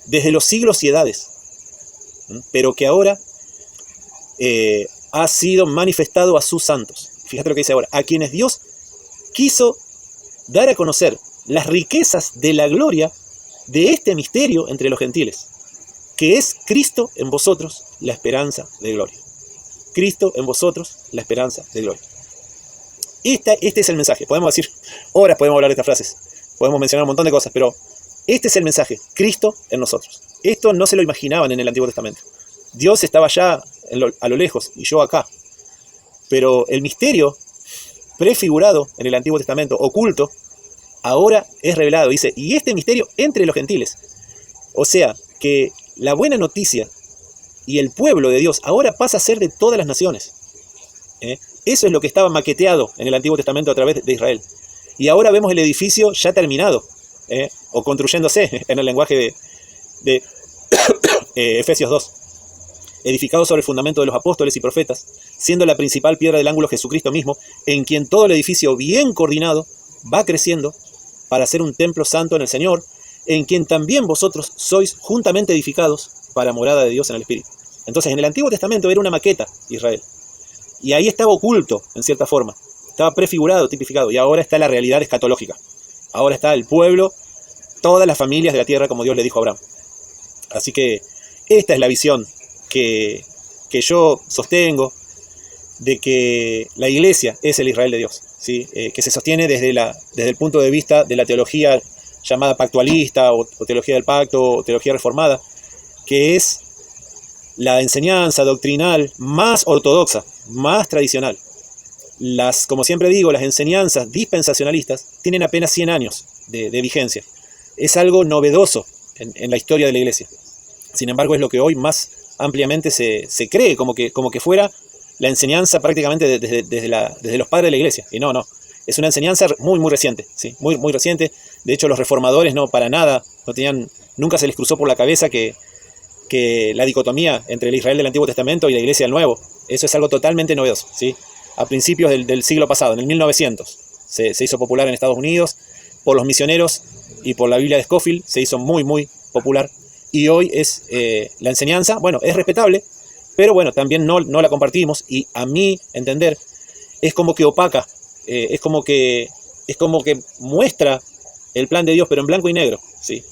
desde los siglos y edades, pero que ahora ha sido manifestado a sus santos. Fíjate lo que dice ahora. A quienes Dios quiso dar a conocer las riquezas de la gloria de este misterio entre los gentiles, que es Cristo en vosotros, la esperanza de gloria. Cristo en vosotros, la esperanza de gloria. Este es el mensaje. Podemos decir, horas podemos hablar de estas frases, podemos mencionar un montón de cosas, pero este es el mensaje, Cristo en nosotros. Esto no se lo imaginaban en el Antiguo Testamento. Dios estaba allá a lo lejos y yo acá. Pero el misterio prefigurado en el Antiguo Testamento, oculto, ahora es revelado. Dice, y este misterio entre los gentiles. O sea, que la buena noticia y el pueblo de Dios ahora pasa a ser de todas las naciones. Eso es lo que estaba maqueteado en el Antiguo Testamento a través de Israel. Y ahora vemos el edificio ya terminado, o construyéndose en el lenguaje de Efesios 2. Edificado sobre el fundamento de los apóstoles y profetas, siendo la principal piedra del ángulo Jesucristo mismo, en quien todo el edificio bien coordinado va creciendo para ser un templo santo en el Señor, en quien también vosotros sois juntamente edificados para morada de Dios en el Espíritu. Entonces, en el Antiguo Testamento era una maqueta Israel. Y ahí estaba oculto, en cierta forma. Estaba prefigurado, tipificado. Y ahora está la realidad escatológica. Ahora está el pueblo, todas las familias de la tierra, como Dios le dijo a Abraham. Así que esta es la visión que yo sostengo de que la iglesia es el Israel de Dios, ¿sí? Que se sostiene desde el punto de vista de la teología llamada pactualista o teología del pacto o teología reformada, que es la enseñanza doctrinal más ortodoxa, más tradicional. Como siempre digo, las enseñanzas dispensacionalistas tienen apenas 100 años de vigencia. Es algo novedoso en la historia de la iglesia. Sin embargo, es lo que hoy más ampliamente se cree, como que fuera la enseñanza prácticamente desde los padres de la iglesia. Y no. Es una enseñanza muy, muy reciente, ¿sí? Muy, muy reciente. De hecho, los reformadores no, para nada, nunca se les cruzó por la cabeza que la dicotomía entre el Israel del Antiguo Testamento y la iglesia del Nuevo, eso es algo totalmente novedoso, ¿sí? A principios del siglo pasado, en el 1900, se hizo popular en Estados Unidos por los misioneros y por la Biblia de Scofield, se hizo muy, muy popular, y hoy es la enseñanza, bueno, es respetable, pero bueno, también no la compartimos, y a mi entender es como que opaca, es como que muestra el plan de Dios, pero en blanco y negro, ¿sí?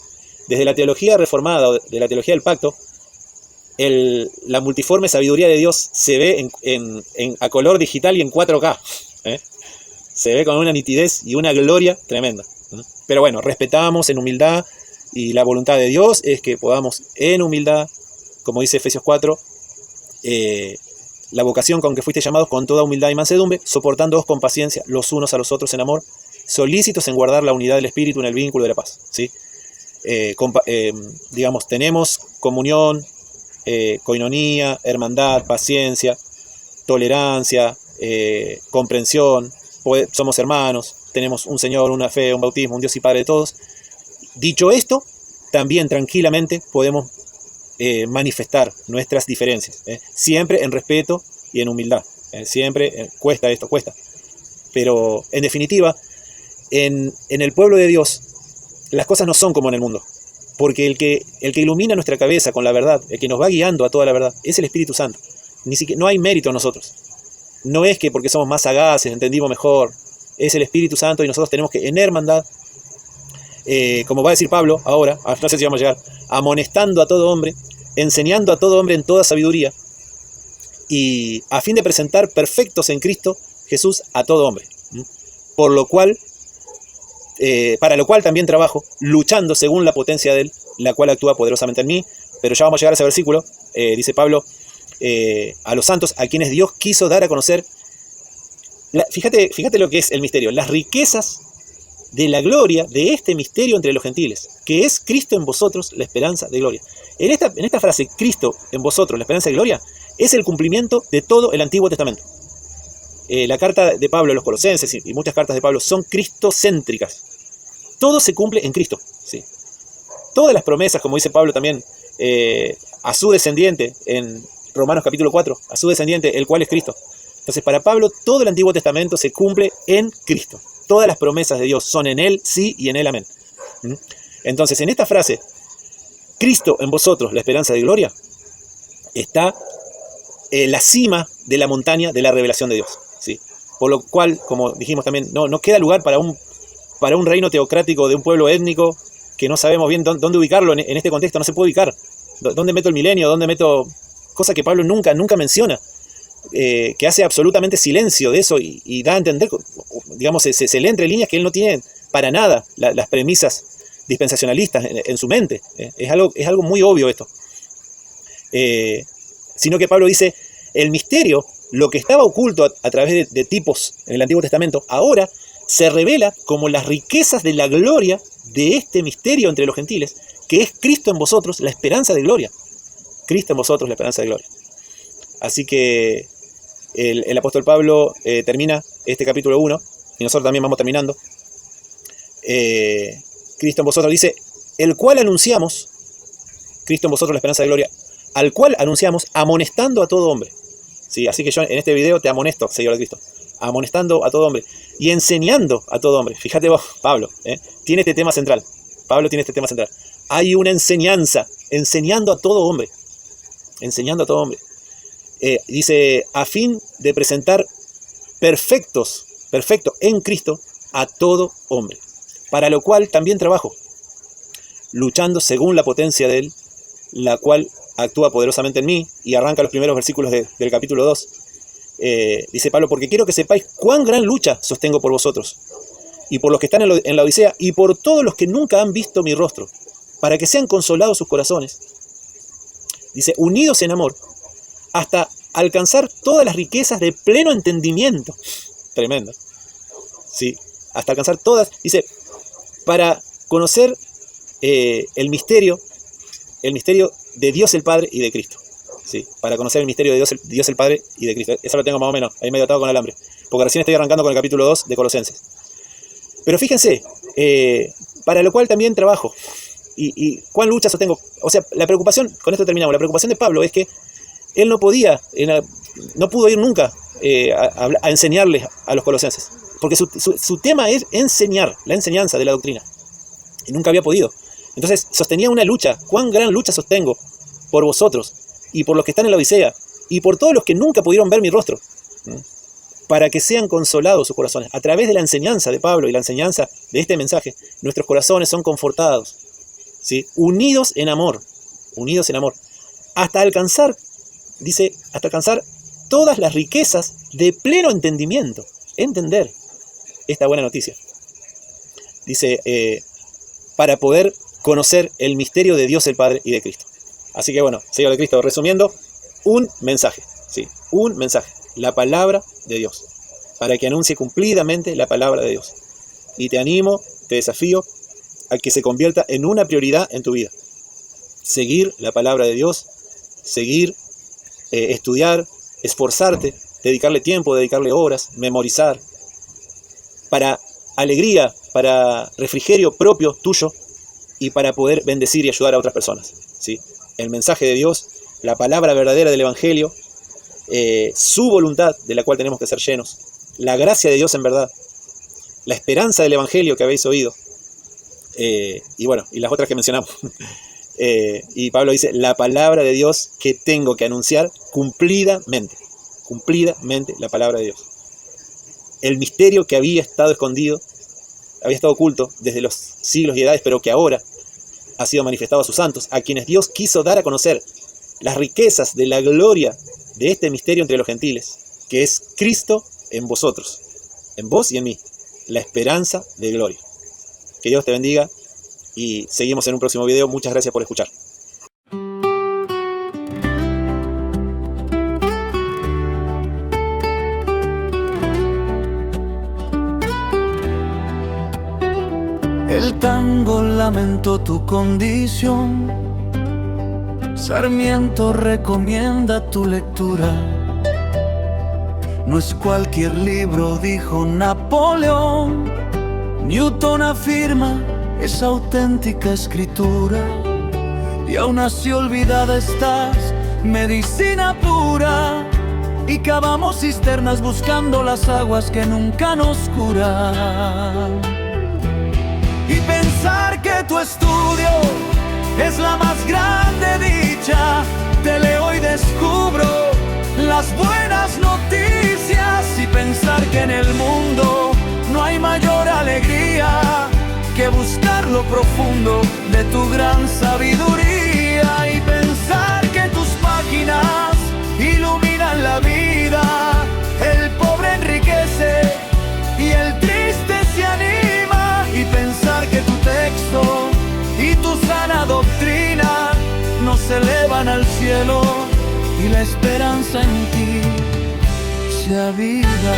Desde la teología reformada, o de la teología del pacto, la multiforme sabiduría de Dios se ve a color digital y en 4K, ¿eh? Se ve con una nitidez y una gloria tremenda. Pero bueno, respetamos en humildad, y la voluntad de Dios es que podamos en humildad, como dice Efesios 4, la vocación con que fuiste llamados con toda humildad y mansedumbre, soportándoos con paciencia los unos a los otros en amor, solícitos en guardar la unidad del Espíritu en el vínculo de la paz, ¿sí? Digamos, tenemos comunión, coinonía, hermandad, paciencia, tolerancia, comprensión, somos hermanos, tenemos un Señor, una fe, un bautismo, un Dios y Padre de todos. Dicho esto, también tranquilamente podemos manifestar nuestras diferencias, siempre en respeto y en humildad, siempre cuesta esto, cuesta, pero en definitiva, en el pueblo de Dios, las cosas no son como en el mundo, porque el que ilumina nuestra cabeza con la verdad, el que nos va guiando a toda la verdad, es el Espíritu Santo. Ni siquiera, no hay mérito en nosotros. No es que porque somos más sagaces, entendimos mejor. Es el Espíritu Santo, y nosotros tenemos que en hermandad, como va a decir Pablo ahora, no sé si vamos a llegar, amonestando a todo hombre, enseñando a todo hombre en toda sabiduría, y a fin de presentar perfectos en Cristo Jesús a todo hombre. Por lo cual, para lo cual también trabajo, luchando según la potencia de Él, la cual actúa poderosamente en mí. Pero ya vamos a llegar a ese versículo. Dice Pablo, a los santos, a quienes Dios quiso dar a conocer. Fíjate lo que es el misterio, las riquezas de la gloria de este misterio entre los gentiles, que es Cristo en vosotros, la esperanza de gloria. En esta frase, Cristo en vosotros, la esperanza de gloria, es el cumplimiento de todo el Antiguo Testamento. La carta de Pablo a los Colosenses y muchas cartas de Pablo son cristocéntricas. Todo se cumple en Cristo, ¿sí? Todas las promesas, como dice Pablo también, a su descendiente, en Romanos capítulo 4, a su descendiente, el cual es Cristo. Entonces, para Pablo, todo el Antiguo Testamento se cumple en Cristo. Todas las promesas de Dios son en Él, sí, y en Él, amén. Entonces, en esta frase, Cristo en vosotros, la esperanza de gloria, está la cima de la montaña de la revelación de Dios, ¿sí? Por lo cual, como dijimos también, no queda lugar para un reino teocrático de un pueblo étnico que no sabemos bien dónde ubicarlo en este contexto. No se puede ubicar. ¿Dónde meto el milenio? ¿Dónde meto...? Cosa que Pablo nunca menciona, que hace absolutamente silencio de eso, y da a entender, digamos, se lee entre líneas que él no tiene para nada las premisas dispensacionalistas en su mente. Es algo muy obvio esto. Sino que Pablo dice, el misterio, lo que estaba oculto a través de tipos en el Antiguo Testamento, ahora se revela como las riquezas de la gloria de este misterio entre los gentiles, que es Cristo en vosotros, la esperanza de gloria. Cristo en vosotros, la esperanza de gloria. Así que el apóstol Pablo termina este capítulo 1, y nosotros también vamos terminando. Cristo en vosotros dice, el cual anunciamos, Cristo en vosotros, la esperanza de gloria, al cual anunciamos amonestando a todo hombre. ¿Sí? Así que yo en este video te amonesto, seguidor de Cristo, amonestando a todo hombre y enseñando a todo hombre. Fíjate vos, Pablo, tiene este tema central. Pablo tiene este tema central. Hay una enseñanza, enseñando a todo hombre. Enseñando a todo hombre. Dice, a fin de presentar perfecto en Cristo a todo hombre. Para lo cual también trabajo, luchando según la potencia de Él, la cual actúa poderosamente en mí, y arranca los primeros versículos del capítulo 2. Dice Pablo, porque quiero que sepáis cuán gran lucha sostengo por vosotros, y por los que están en la Odisea, y por todos los que nunca han visto mi rostro, para que sean consolados sus corazones. Dice, unidos en amor, hasta alcanzar todas las riquezas de pleno entendimiento. Tremendo. Sí, hasta alcanzar todas. Dice, para conocer el misterio de Dios el Padre y de Cristo. Sí, para conocer el misterio de Dios el Padre y de Cristo. Eso lo tengo más o menos ahí medio atado con alambre, porque recién estoy arrancando con el capítulo 2 de Colosenses. Pero fíjense, para lo cual también trabajo. Y cuán lucha sostengo. O sea, la preocupación, con esto terminamos, la preocupación de Pablo es que él no pudo ir nunca a enseñarles a los colosenses, porque su tema es enseñar, la enseñanza de la doctrina, y nunca había podido. Entonces sostenía una lucha. ¿Cuán gran lucha sostengo por vosotros y por los que están en la Odisea y por todos los que nunca pudieron ver mi rostro? Para que sean consolados sus corazones. A través de la enseñanza de Pablo y la enseñanza de este mensaje, nuestros corazones son confortados, ¿sí? Unidos en amor, hasta alcanzar, dice, todas las riquezas de pleno entendimiento, entender esta buena noticia. Dice, para poder conocer el misterio de Dios el Padre y de Cristo. Así que bueno, Sello de Cristo, resumiendo, un mensaje, ¿sí? Un mensaje. La palabra de Dios, para que anuncie cumplidamente la palabra de Dios. Y te animo, te desafío a que se convierta en una prioridad en tu vida. Seguir la palabra de Dios, estudiar, esforzarte, dedicarle tiempo, dedicarle horas, memorizar, para alegría, para refrigerio propio tuyo y para poder bendecir y ayudar a otras personas, ¿sí? El mensaje de Dios, la palabra verdadera del Evangelio, su voluntad de la cual tenemos que ser llenos, la gracia de Dios en verdad, la esperanza del Evangelio que habéis oído, y bueno, y las otras que mencionamos. Y Pablo dice, la palabra de Dios que tengo que anunciar cumplidamente la palabra de Dios. El misterio que había estado escondido, había estado oculto desde los siglos y edades, pero que ahora ha sido manifestado a sus santos, a quienes Dios quiso dar a conocer las riquezas de la gloria de este misterio entre los gentiles, que es Cristo en vosotros, en vos y en mí, la esperanza de gloria. Que Dios te bendiga y seguimos en un próximo video. Muchas gracias por escuchar. El tango lamentó tu condición, Sarmiento recomienda tu lectura. No es cualquier libro, dijo Napoleón. Newton afirma, es auténtica escritura. Y aún así olvidada estás, medicina pura. Y cavamos cisternas buscando las aguas que nunca nos curan. Y pensar que tu estudio es la más grande dicha. Te leo y descubro las buenas noticias. Y pensar que en el mundo no hay mayor alegría que buscar lo profundo de tu gran sabiduría. Y pensar que tus páginas iluminan la vida. El pobre enriquece y el triste se anima. Y pensar que tu texto y tu sana doctrina nos elevan al cielo y la esperanza en ti se aviva.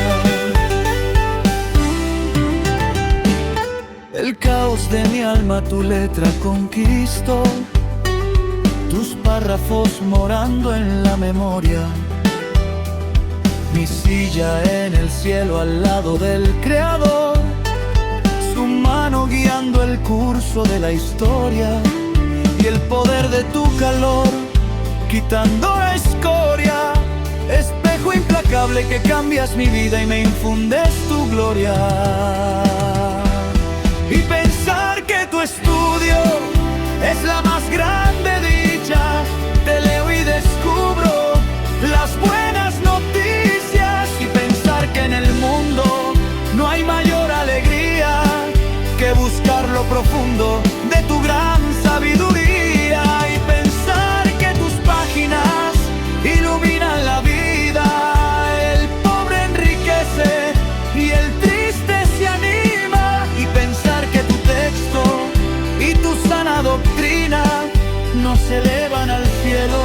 El caos de mi alma tu letra conquistó, tus párrafos morando en la memoria. Mi silla en el cielo al lado del Creador, su mano guiando el curso de la historia. Y el poder de tu calor quitando la escoria, espejo implacable que cambias mi vida y me infundes tu gloria. Y pensar que tu estudio es la más grande dicha. Te leo y descubro las buenas noticias. Y pensar que en el mundo no hay mayor alegría que buscar lo profundo de tu gran sabiduría. Y pensar que tus páginas iluminan la vida. El pobre enriquece y el triste se anima. Y pensar que tu texto y tu sana doctrina nos elevan al cielo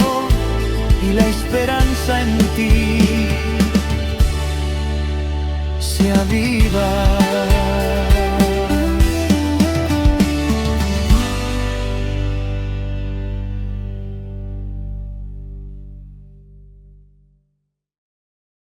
y la esperanza en ti se aviva.